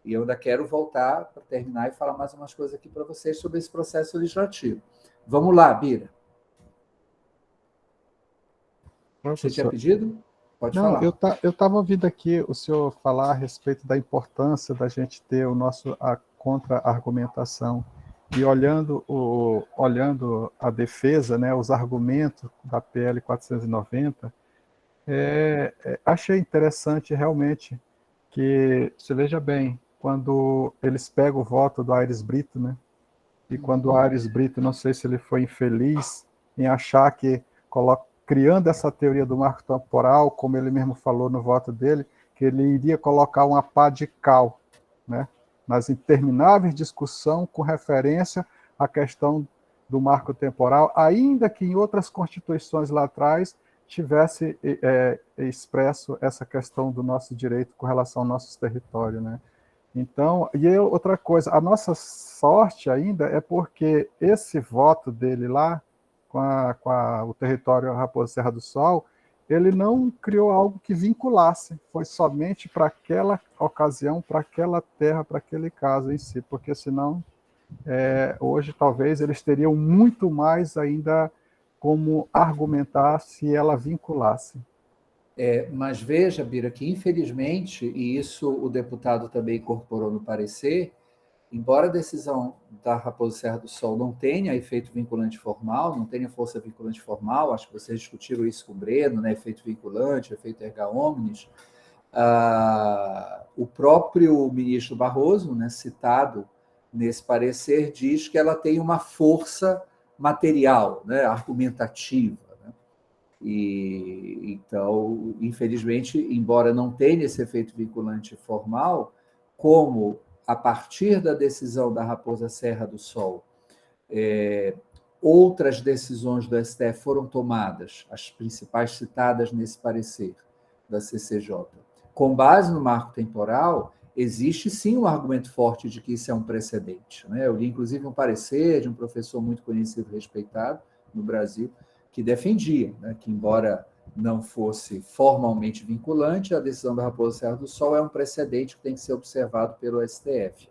E eu ainda quero voltar para terminar e falar mais umas coisas aqui para vocês sobre esse processo legislativo. Vamos lá, Bira. Você tinha pedido? Pode falar. Eu estava ouvindo aqui o senhor falar a respeito da importância da gente ter a contra-argumentação. E olhando a defesa, né, os argumentos da PL 490, achei interessante realmente que, você veja bem, quando eles pegam o voto do Aires Brito, né, e quando o Aires Brito, não sei se ele foi infeliz em achar que, criando essa teoria do marco temporal, como ele mesmo falou no voto dele, que ele iria colocar uma pá de cal, né, nas intermináveis discussões com referência à questão do marco temporal, ainda que em outras constituições lá atrás tivesse expresso essa questão do nosso direito com relação ao nosso território, né? Então, outra coisa, a nossa sorte ainda é porque esse voto dele lá, com o território Raposa Serra do Sol, ele não criou algo que vinculasse, foi somente para aquela ocasião, para aquela terra, para aquele caso em si, porque senão, hoje talvez eles teriam muito mais ainda como argumentar se ela vinculasse. Mas veja, Bira, que infelizmente, e isso o deputado também incorporou no parecer, embora a decisão da Raposa Serra do Sol não tenha efeito vinculante formal, não tenha força vinculante formal, acho que vocês discutiram isso com o Breno, né, efeito vinculante, efeito erga omnes, o próprio ministro Barroso, né, citado nesse parecer, diz que ela tem uma força material, né, argumentativa. Né? E, então, infelizmente, embora não tenha esse efeito vinculante formal, como a partir da decisão da Raposa Serra do Sol, outras decisões do STF foram tomadas, as principais citadas nesse parecer da CCJ. Com base no marco temporal, existe sim um argumento forte de que isso é um precedente. Né? Eu li, inclusive, um parecer de um professor muito conhecido e respeitado no Brasil, que defendia, né, que, embora não fosse formalmente vinculante, a decisão da Raposa Serra do Sol é um precedente que tem que ser observado pelo STF.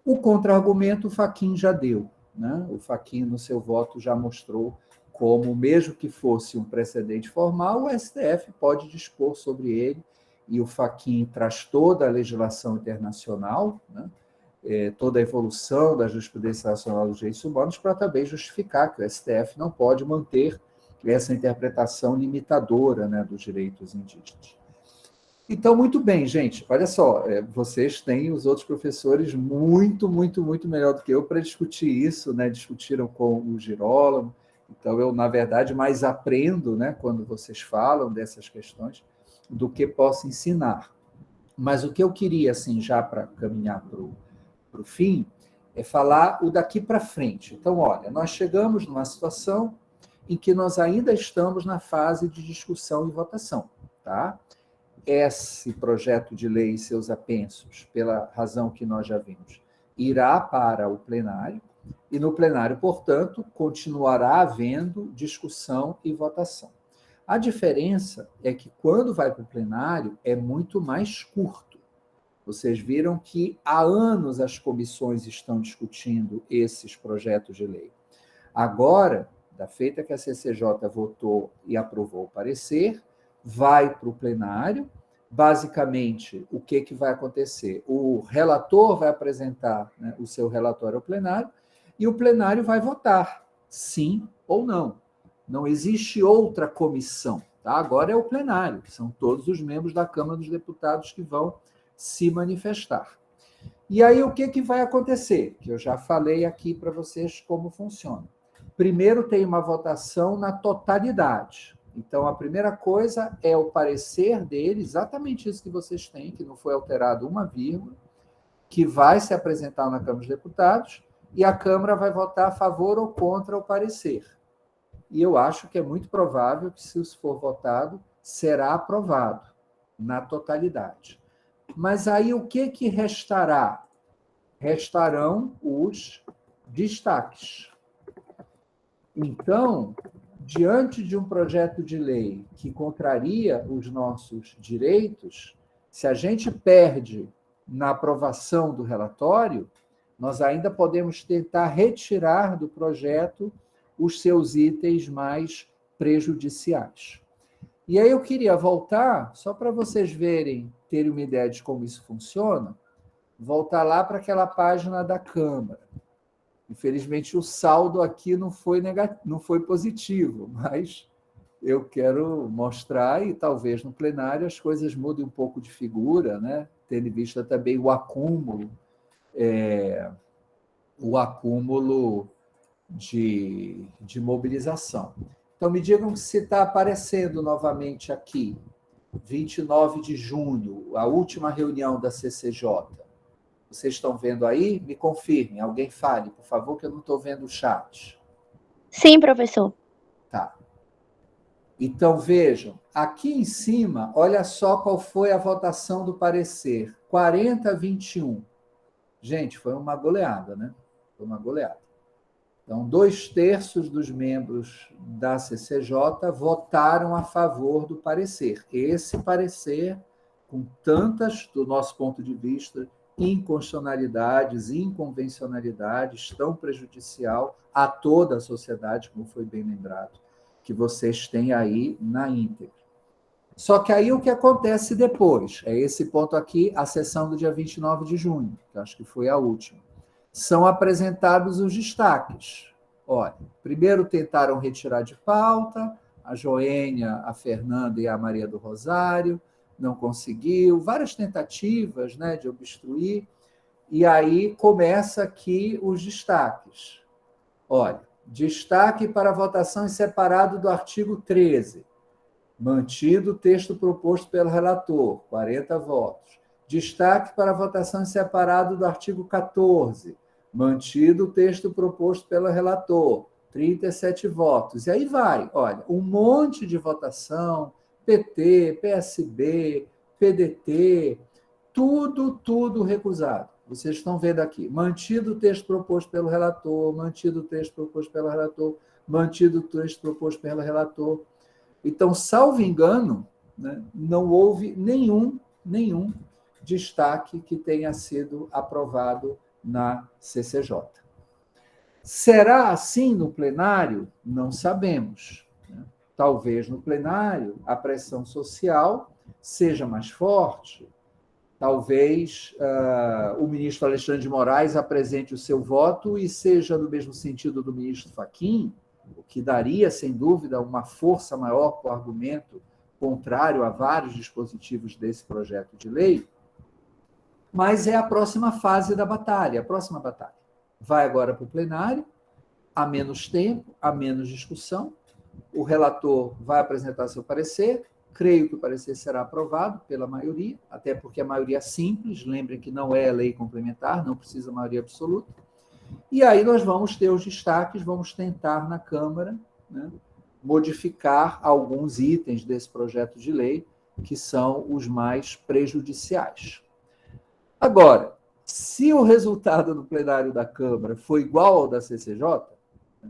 O contra-argumento o Fachin já deu. Né? O Fachin, no seu voto, já mostrou como, mesmo que fosse um precedente formal, o STF pode dispor sobre ele, e o Fachin traz toda a legislação internacional, né? Toda a evolução da jurisprudência nacional dos direitos humanos, para também justificar que o STF não pode manter essa interpretação limitadora, né, dos direitos indígenas. Então, muito bem, gente, olha só, vocês têm os outros professores muito melhor do que eu para discutir isso, né? Discutiram com o Girolamo, então eu, na verdade, mais aprendo, né, quando vocês falam dessas questões, do que posso ensinar. Mas o que eu queria, assim, já para caminhar para o fim, é falar o daqui para frente. Então, olha, nós chegamos numa situação em que nós ainda estamos na fase de discussão e votação, tá? Esse projeto de lei e seus apensos, pela razão que nós já vimos, irá para o plenário, e no plenário, portanto, continuará havendo discussão e votação. A diferença é que, quando vai para o plenário, é muito mais curto. Vocês viram que há anos as comissões estão discutindo esses projetos de lei. Agora, da feita que a CCJ votou e aprovou o parecer, vai para o plenário. Basicamente, o que vai acontecer? O relator vai apresentar, né, o seu relatório ao plenário, e o plenário vai votar, sim ou não. Não existe outra comissão. Tá? Agora é o plenário, são todos os membros da Câmara dos Deputados que vão se manifestar. E aí, o que vai acontecer? Que eu já falei aqui para vocês como funciona. Primeiro, tem uma votação na totalidade. Então, a primeira coisa é o parecer dele, exatamente isso que vocês têm, que não foi alterado uma vírgula, que vai se apresentar na Câmara dos Deputados, e a Câmara vai votar a favor ou contra o parecer. E eu acho que é muito provável que, se isso for votado, será aprovado na totalidade. Mas aí o que restará? Restarão os destaques. Então, diante de um projeto de lei que contraria os nossos direitos, se a gente perde na aprovação do relatório, nós ainda podemos tentar retirar do projeto os seus itens mais prejudiciais. E aí eu queria voltar, só para vocês terem uma ideia de como isso funciona, voltar lá para aquela página da Câmara. Infelizmente, o saldo aqui não foi positivo, mas eu quero mostrar, e talvez no plenário as coisas mudem um pouco de figura, né? Tendo em vista também o acúmulo de mobilização. Então, me digam se está aparecendo novamente aqui, 29 de junho, a última reunião da CCJ. Vocês estão vendo aí? Me confirmem. Alguém fale, por favor, que eu não estou vendo o chat. Sim, professor. Tá. Então, vejam, aqui em cima, olha só qual foi a votação do parecer. 40-21. Gente, foi uma goleada, né? Foi uma goleada. Então, 2/3 dos membros da CCJ votaram a favor do parecer. Esse parecer, com tantas, do nosso ponto de vista, inconstitucionalidades, inconvencionalidades, tão prejudicial a toda a sociedade, como foi bem lembrado, que vocês têm aí na íntegra. Só que aí o que acontece depois? É esse ponto aqui, a sessão do dia 29 de junho, que acho que foi a última. São apresentados os destaques. Olha, primeiro tentaram retirar de pauta, a Joênia, a Fernanda e a Maria do Rosário, não conseguiu, várias tentativas, né, de obstruir, e aí começa aqui os destaques. Olha, destaque para a votação em separado do artigo 13, mantido o texto proposto pelo relator, 40 votos. Destaque para a votação em separado do artigo 14, mantido o texto proposto pelo relator, 37 votos. E aí vai, olha, um monte de votação, PT, PSB, PDT, tudo recusado. Vocês estão vendo aqui, mantido o texto proposto pelo relator, mantido o texto proposto pelo relator, mantido o texto proposto pelo relator. Então, salvo engano, né, não houve nenhum destaque que tenha sido aprovado na CCJ. Será assim no plenário? Não sabemos. Talvez no plenário a pressão social seja mais forte, talvez o ministro Alexandre de Moraes apresente o seu voto e seja no mesmo sentido do ministro Fachin, o que daria, sem dúvida, uma força maior para o argumento contrário a vários dispositivos desse projeto de lei, mas é a próxima fase da batalha, a próxima batalha. Vai agora para o plenário, há menos tempo, há menos discussão, o relator vai apresentar seu parecer, creio que o parecer será aprovado pela maioria, até porque a maioria é simples, lembrem que não é lei complementar, não precisa maioria absoluta, e aí nós vamos ter os destaques, vamos tentar na Câmara, né, modificar alguns itens desse projeto de lei, que são os mais prejudiciais. Agora, Se o resultado do plenário da Câmara for igual ao da CCJ,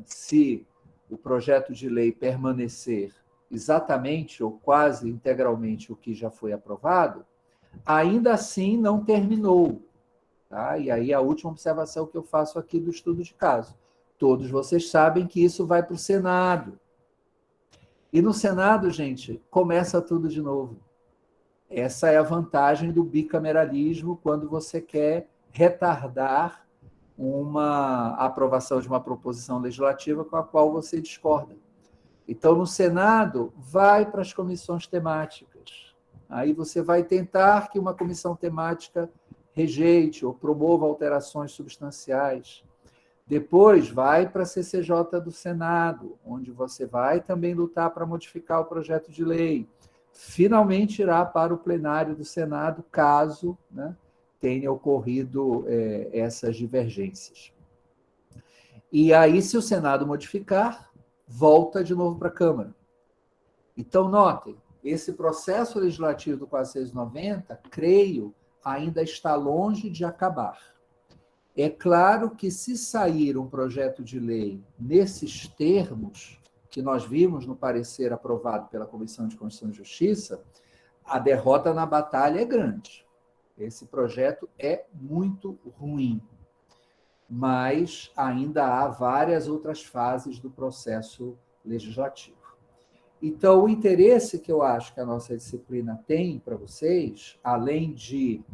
se o projeto de lei permanecer exatamente ou quase integralmente o que já foi aprovado, ainda assim não terminou. Tá? E aí a última observação que eu faço aqui do estudo de caso. Todos vocês sabem que isso vai para o Senado. E no Senado, gente, começa tudo de novo. Essa é a vantagem do bicameralismo quando você quer retardar uma aprovação de uma proposição legislativa com a qual você discorda. Então, no Senado, vai para as comissões temáticas. Aí você vai tentar que uma comissão temática rejeite ou promova alterações substanciais. Depois, vai para a CCJ do Senado, onde você vai também lutar para modificar o projeto de lei. Finalmente irá para o plenário do Senado, caso, né, tenha ocorrido essas divergências. E aí, se o Senado modificar, volta de novo para a Câmara. Então, notem, esse processo legislativo do 4690, creio, ainda está longe de acabar. É claro que, se sair um projeto de lei nesses termos, que nós vimos no parecer aprovado pela Comissão de Constituição e Justiça, a derrota na batalha é grande. Esse projeto é muito ruim, mas ainda há várias outras fases do processo legislativo. Então, o interesse que eu acho que a nossa disciplina tem para vocês, além de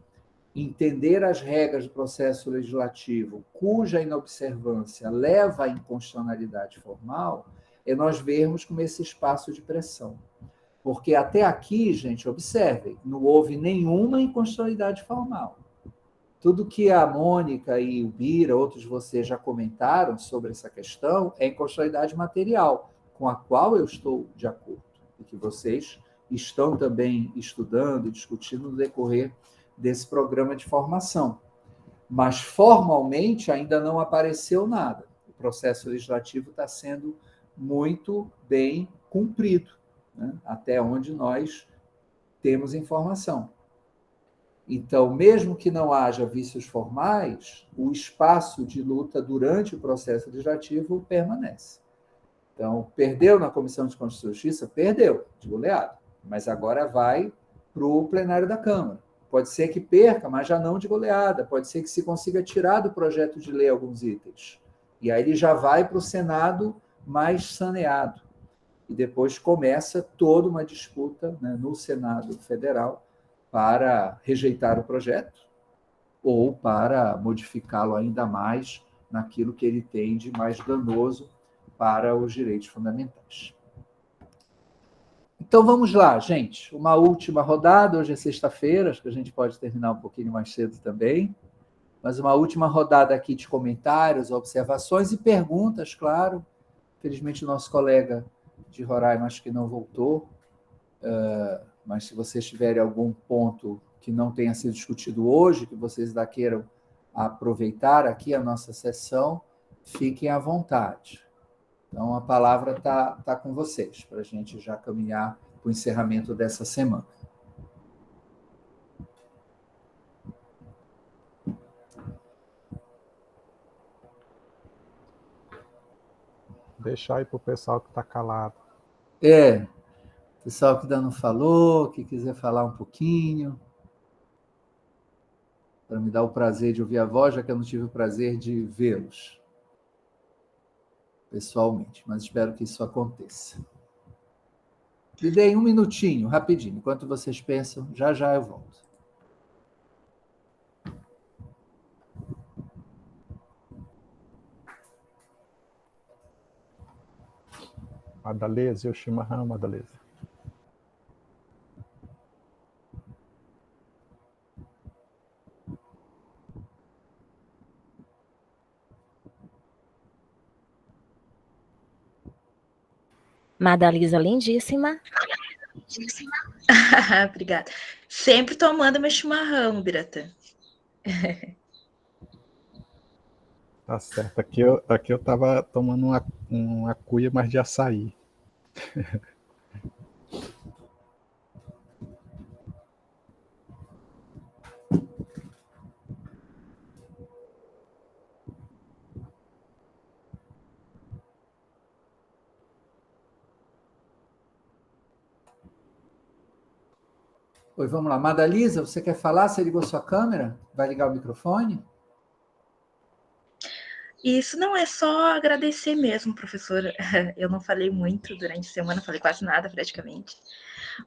entender as regras do processo legislativo, cuja inobservância leva à inconstitucionalidade formal, é nós vermos como esse espaço de pressão. Porque até aqui, gente, observem, não houve nenhuma inconstitucionalidade formal. Tudo que a Mônica e o Bira, outros de vocês já comentaram sobre essa questão, é inconstitucionalidade material, com a qual eu estou de acordo, e que vocês estão também estudando e discutindo no decorrer desse programa de formação. Mas, formalmente, ainda não apareceu nada. O processo legislativo está sendo muito bem cumprido, né? Até onde nós temos informação. Então, mesmo que não haja vícios formais, o espaço de luta durante o processo legislativo permanece. Então, perdeu na Comissão de Constituição e Justiça? Perdeu, de goleada. Mas agora vai para o plenário da Câmara. Pode ser que perca, mas já não de goleada. Pode ser que se consiga tirar do projeto de lei alguns itens. E aí ele já vai para o Senado mais saneado. E depois começa toda uma disputa, né, no Senado Federal para rejeitar o projeto ou para modificá-lo ainda mais naquilo que ele tem de mais danoso para os direitos fundamentais. Então vamos lá, gente. Uma última rodada. Hoje é sexta-feira, acho que a gente pode terminar um pouquinho mais cedo também. Mas uma última rodada aqui de comentários, observações e perguntas, claro. Infelizmente, o nosso colega de Roraima acho que não voltou. Mas se vocês tiverem algum ponto que não tenha sido discutido hoje, que vocês ainda queiram aproveitar aqui a nossa sessão, fiquem à vontade. Então, a palavra tá com vocês, para a gente já caminhar para o encerramento dessa semana. Deixar aí para o pessoal que está calado. O pessoal que ainda não falou, que quiser falar um pouquinho, para me dar o prazer de ouvir a voz, já que eu não tive o prazer de vê-los pessoalmente, mas espero que isso aconteça. Me deem um minutinho, rapidinho, enquanto vocês pensam, já já eu volto. Madaleza, o chimarrão, Madaleza. Madalisa lindíssima. Obrigada. Sempre tomando meu chimarrão, Biratã. Tá certo. Aqui eu estava tomando uma cuia, mas de açaí. Oi, vamos lá. Madalisa, você quer falar? Você ligou sua câmera? Vai ligar o microfone? Isso não é só agradecer mesmo, professora. Eu não falei muito durante a semana, falei quase nada praticamente.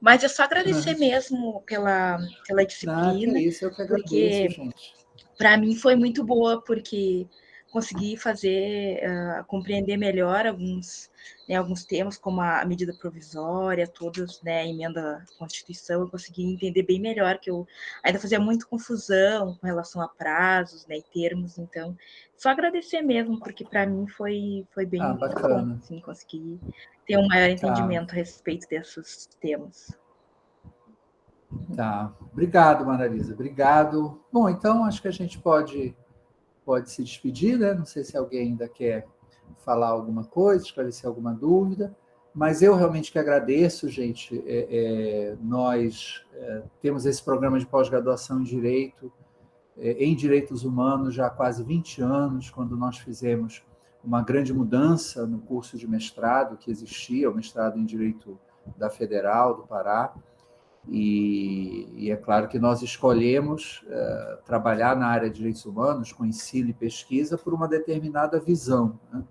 Mas é só agradecer mesmo pela Ah, que disciplina, isso, eu que agradeço, porque gente. para mim foi muito boa, porque consegui fazer, compreender melhor alguns temas, como a medida provisória, todos, né, a emenda à Constituição, eu consegui entender bem melhor, que eu ainda fazia muito confusão com relação a prazos, né, e termos, então, só agradecer mesmo, porque para mim foi Ah, bem bom, bacana. assim, conseguir ter um maior Tá, entendimento a respeito desses temas. tá. Obrigado, Madalisa. Obrigado. Bom, então acho que a gente pode se despedir, né? Não sei se alguém ainda quer falar alguma coisa, esclarecer alguma dúvida, mas eu realmente que agradeço, gente. Nós temos esse programa de pós-graduação em Direitos Humanos já há quase 20 anos, quando nós fizemos uma grande mudança no curso de mestrado que existia, o mestrado em Direito da Federal do Pará, e é claro que nós escolhemos trabalhar na área de direitos humanos com ensino e pesquisa por uma determinada visão, né?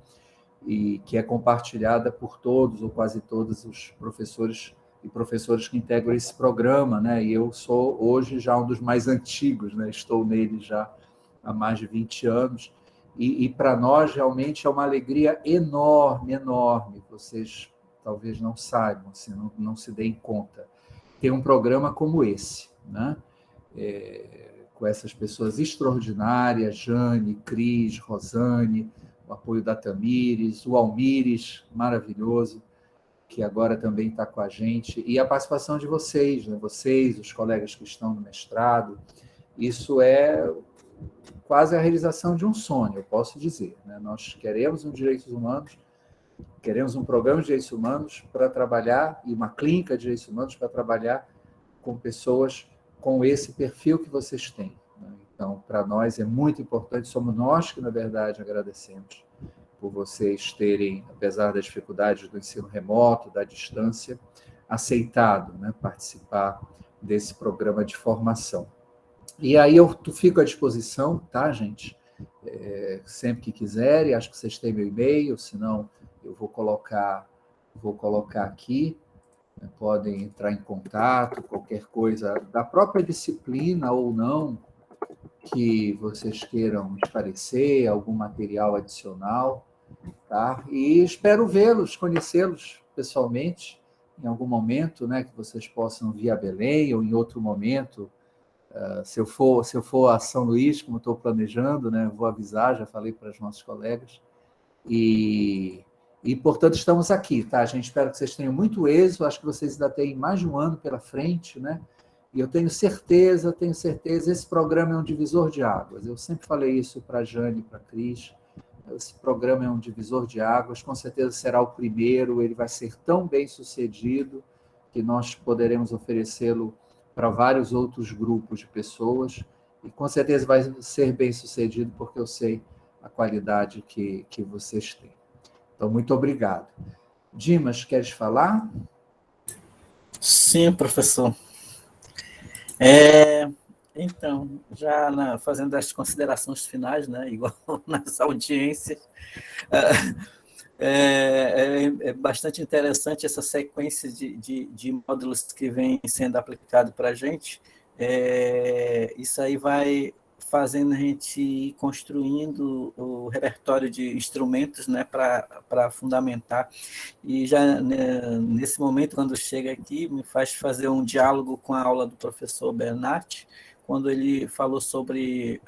E que é compartilhada por todos ou quase todos os professores e professoras que integram esse programa, né? E eu sou hoje já um dos mais antigos, né? Estou nele já há mais de 20 anos, e para nós realmente é uma alegria enorme, enorme, vocês talvez não saibam, assim, não se deem conta, ter um programa como esse, né? Com essas pessoas extraordinárias, Jane, Cris, Rosane, o apoio da Tamires, o Almires, maravilhoso, que agora também está com a gente, e a participação de vocês, né? Vocês, os colegas que estão no mestrado, isso é quase a realização de um sonho, eu posso dizer, né? Nós queremos um direitos humanos, queremos um programa de direitos humanos para trabalhar, e uma clínica de direitos humanos para trabalhar com pessoas com esse perfil que vocês têm, né? Então, para nós é muito importante, somos nós que, na verdade, agradecemos por vocês terem, apesar das dificuldades do ensino remoto, da distância, aceitado, né, participar desse programa de formação. E aí eu fico à disposição, tá, gente? Sempre que quiserem, acho que vocês têm meu e-mail, senão eu vou colocar aqui, né? Podem entrar em contato, qualquer coisa da própria disciplina ou não, que vocês queiram esclarecer, algum material adicional, tá? E espero vê-los, conhecê-los pessoalmente, em algum momento, né, que vocês possam vir a Belém, ou em outro momento, se eu for a São Luís, como estou planejando, né, vou avisar, já falei para os nossos colegas, portanto, estamos aqui, tá? A gente espera que vocês tenham muito êxito, acho que vocês ainda têm mais de um ano pela frente, né? E eu tenho certeza, esse programa é um divisor de águas. Eu sempre falei isso para a Jane, para a Cris. Esse programa é um divisor de águas, com certeza será o primeiro, ele vai ser tão bem sucedido que nós poderemos oferecê-lo para vários outros grupos de pessoas, e com certeza vai ser bem sucedido, porque eu sei a qualidade que vocês têm. Então, muito obrigado. Dimas, queres falar? Sim, professor. Então, já fazendo as considerações finais, né, igual nas audiências, é bastante interessante essa sequência de módulos que vem sendo aplicado para a gente. Isso aí vai fazendo a gente ir construindo o repertório de instrumentos, né, para fundamentar. E já, né, nesse momento, quando chega aqui, me faz fazer um diálogo com a aula do professor Bernat, quando ele falou sobre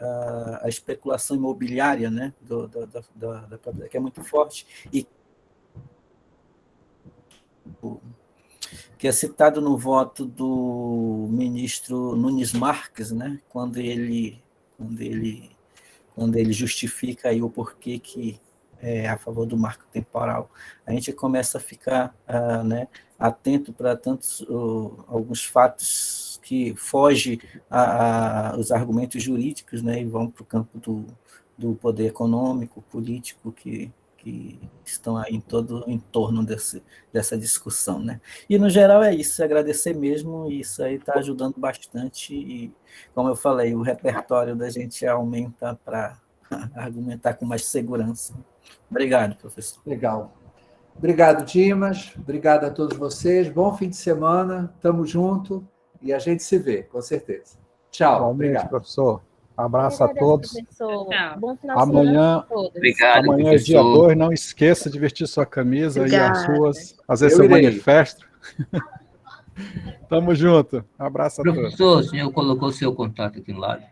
a especulação imobiliária, né, da propriedade, que é muito forte, e que é citado no voto do ministro Nunes Marques, né, quando ele justifica aí o porquê que é a favor do marco temporal. A gente começa a ficar né, atento para alguns fatos que fogem aos argumentos jurídicos, né, e vão para o campo do poder econômico, político, que que estão aí em torno dessa discussão, né? E, no geral, é isso, agradecer mesmo, e isso aí está ajudando bastante, e, como eu falei, o repertório da gente aumenta para argumentar com mais segurança. Obrigado, professor. Legal. Obrigado, Dimas. Obrigado a todos vocês. Bom fim de semana. Tamo junto e a gente se vê, com certeza. Tchau. Igualmente, Obrigado. professor. Abraço a todos. Professor. Tchau. Bom final de semana Amanhã, a todos. Obrigado, amanhã é dia professor. 2, não esqueça de vestir sua camisa e as Obrigada. suas. Às vezes Eu eu irei. manifesto. Tamo junto. Abraço a todos. Professor, o senhor colocou seu contato aqui no lado?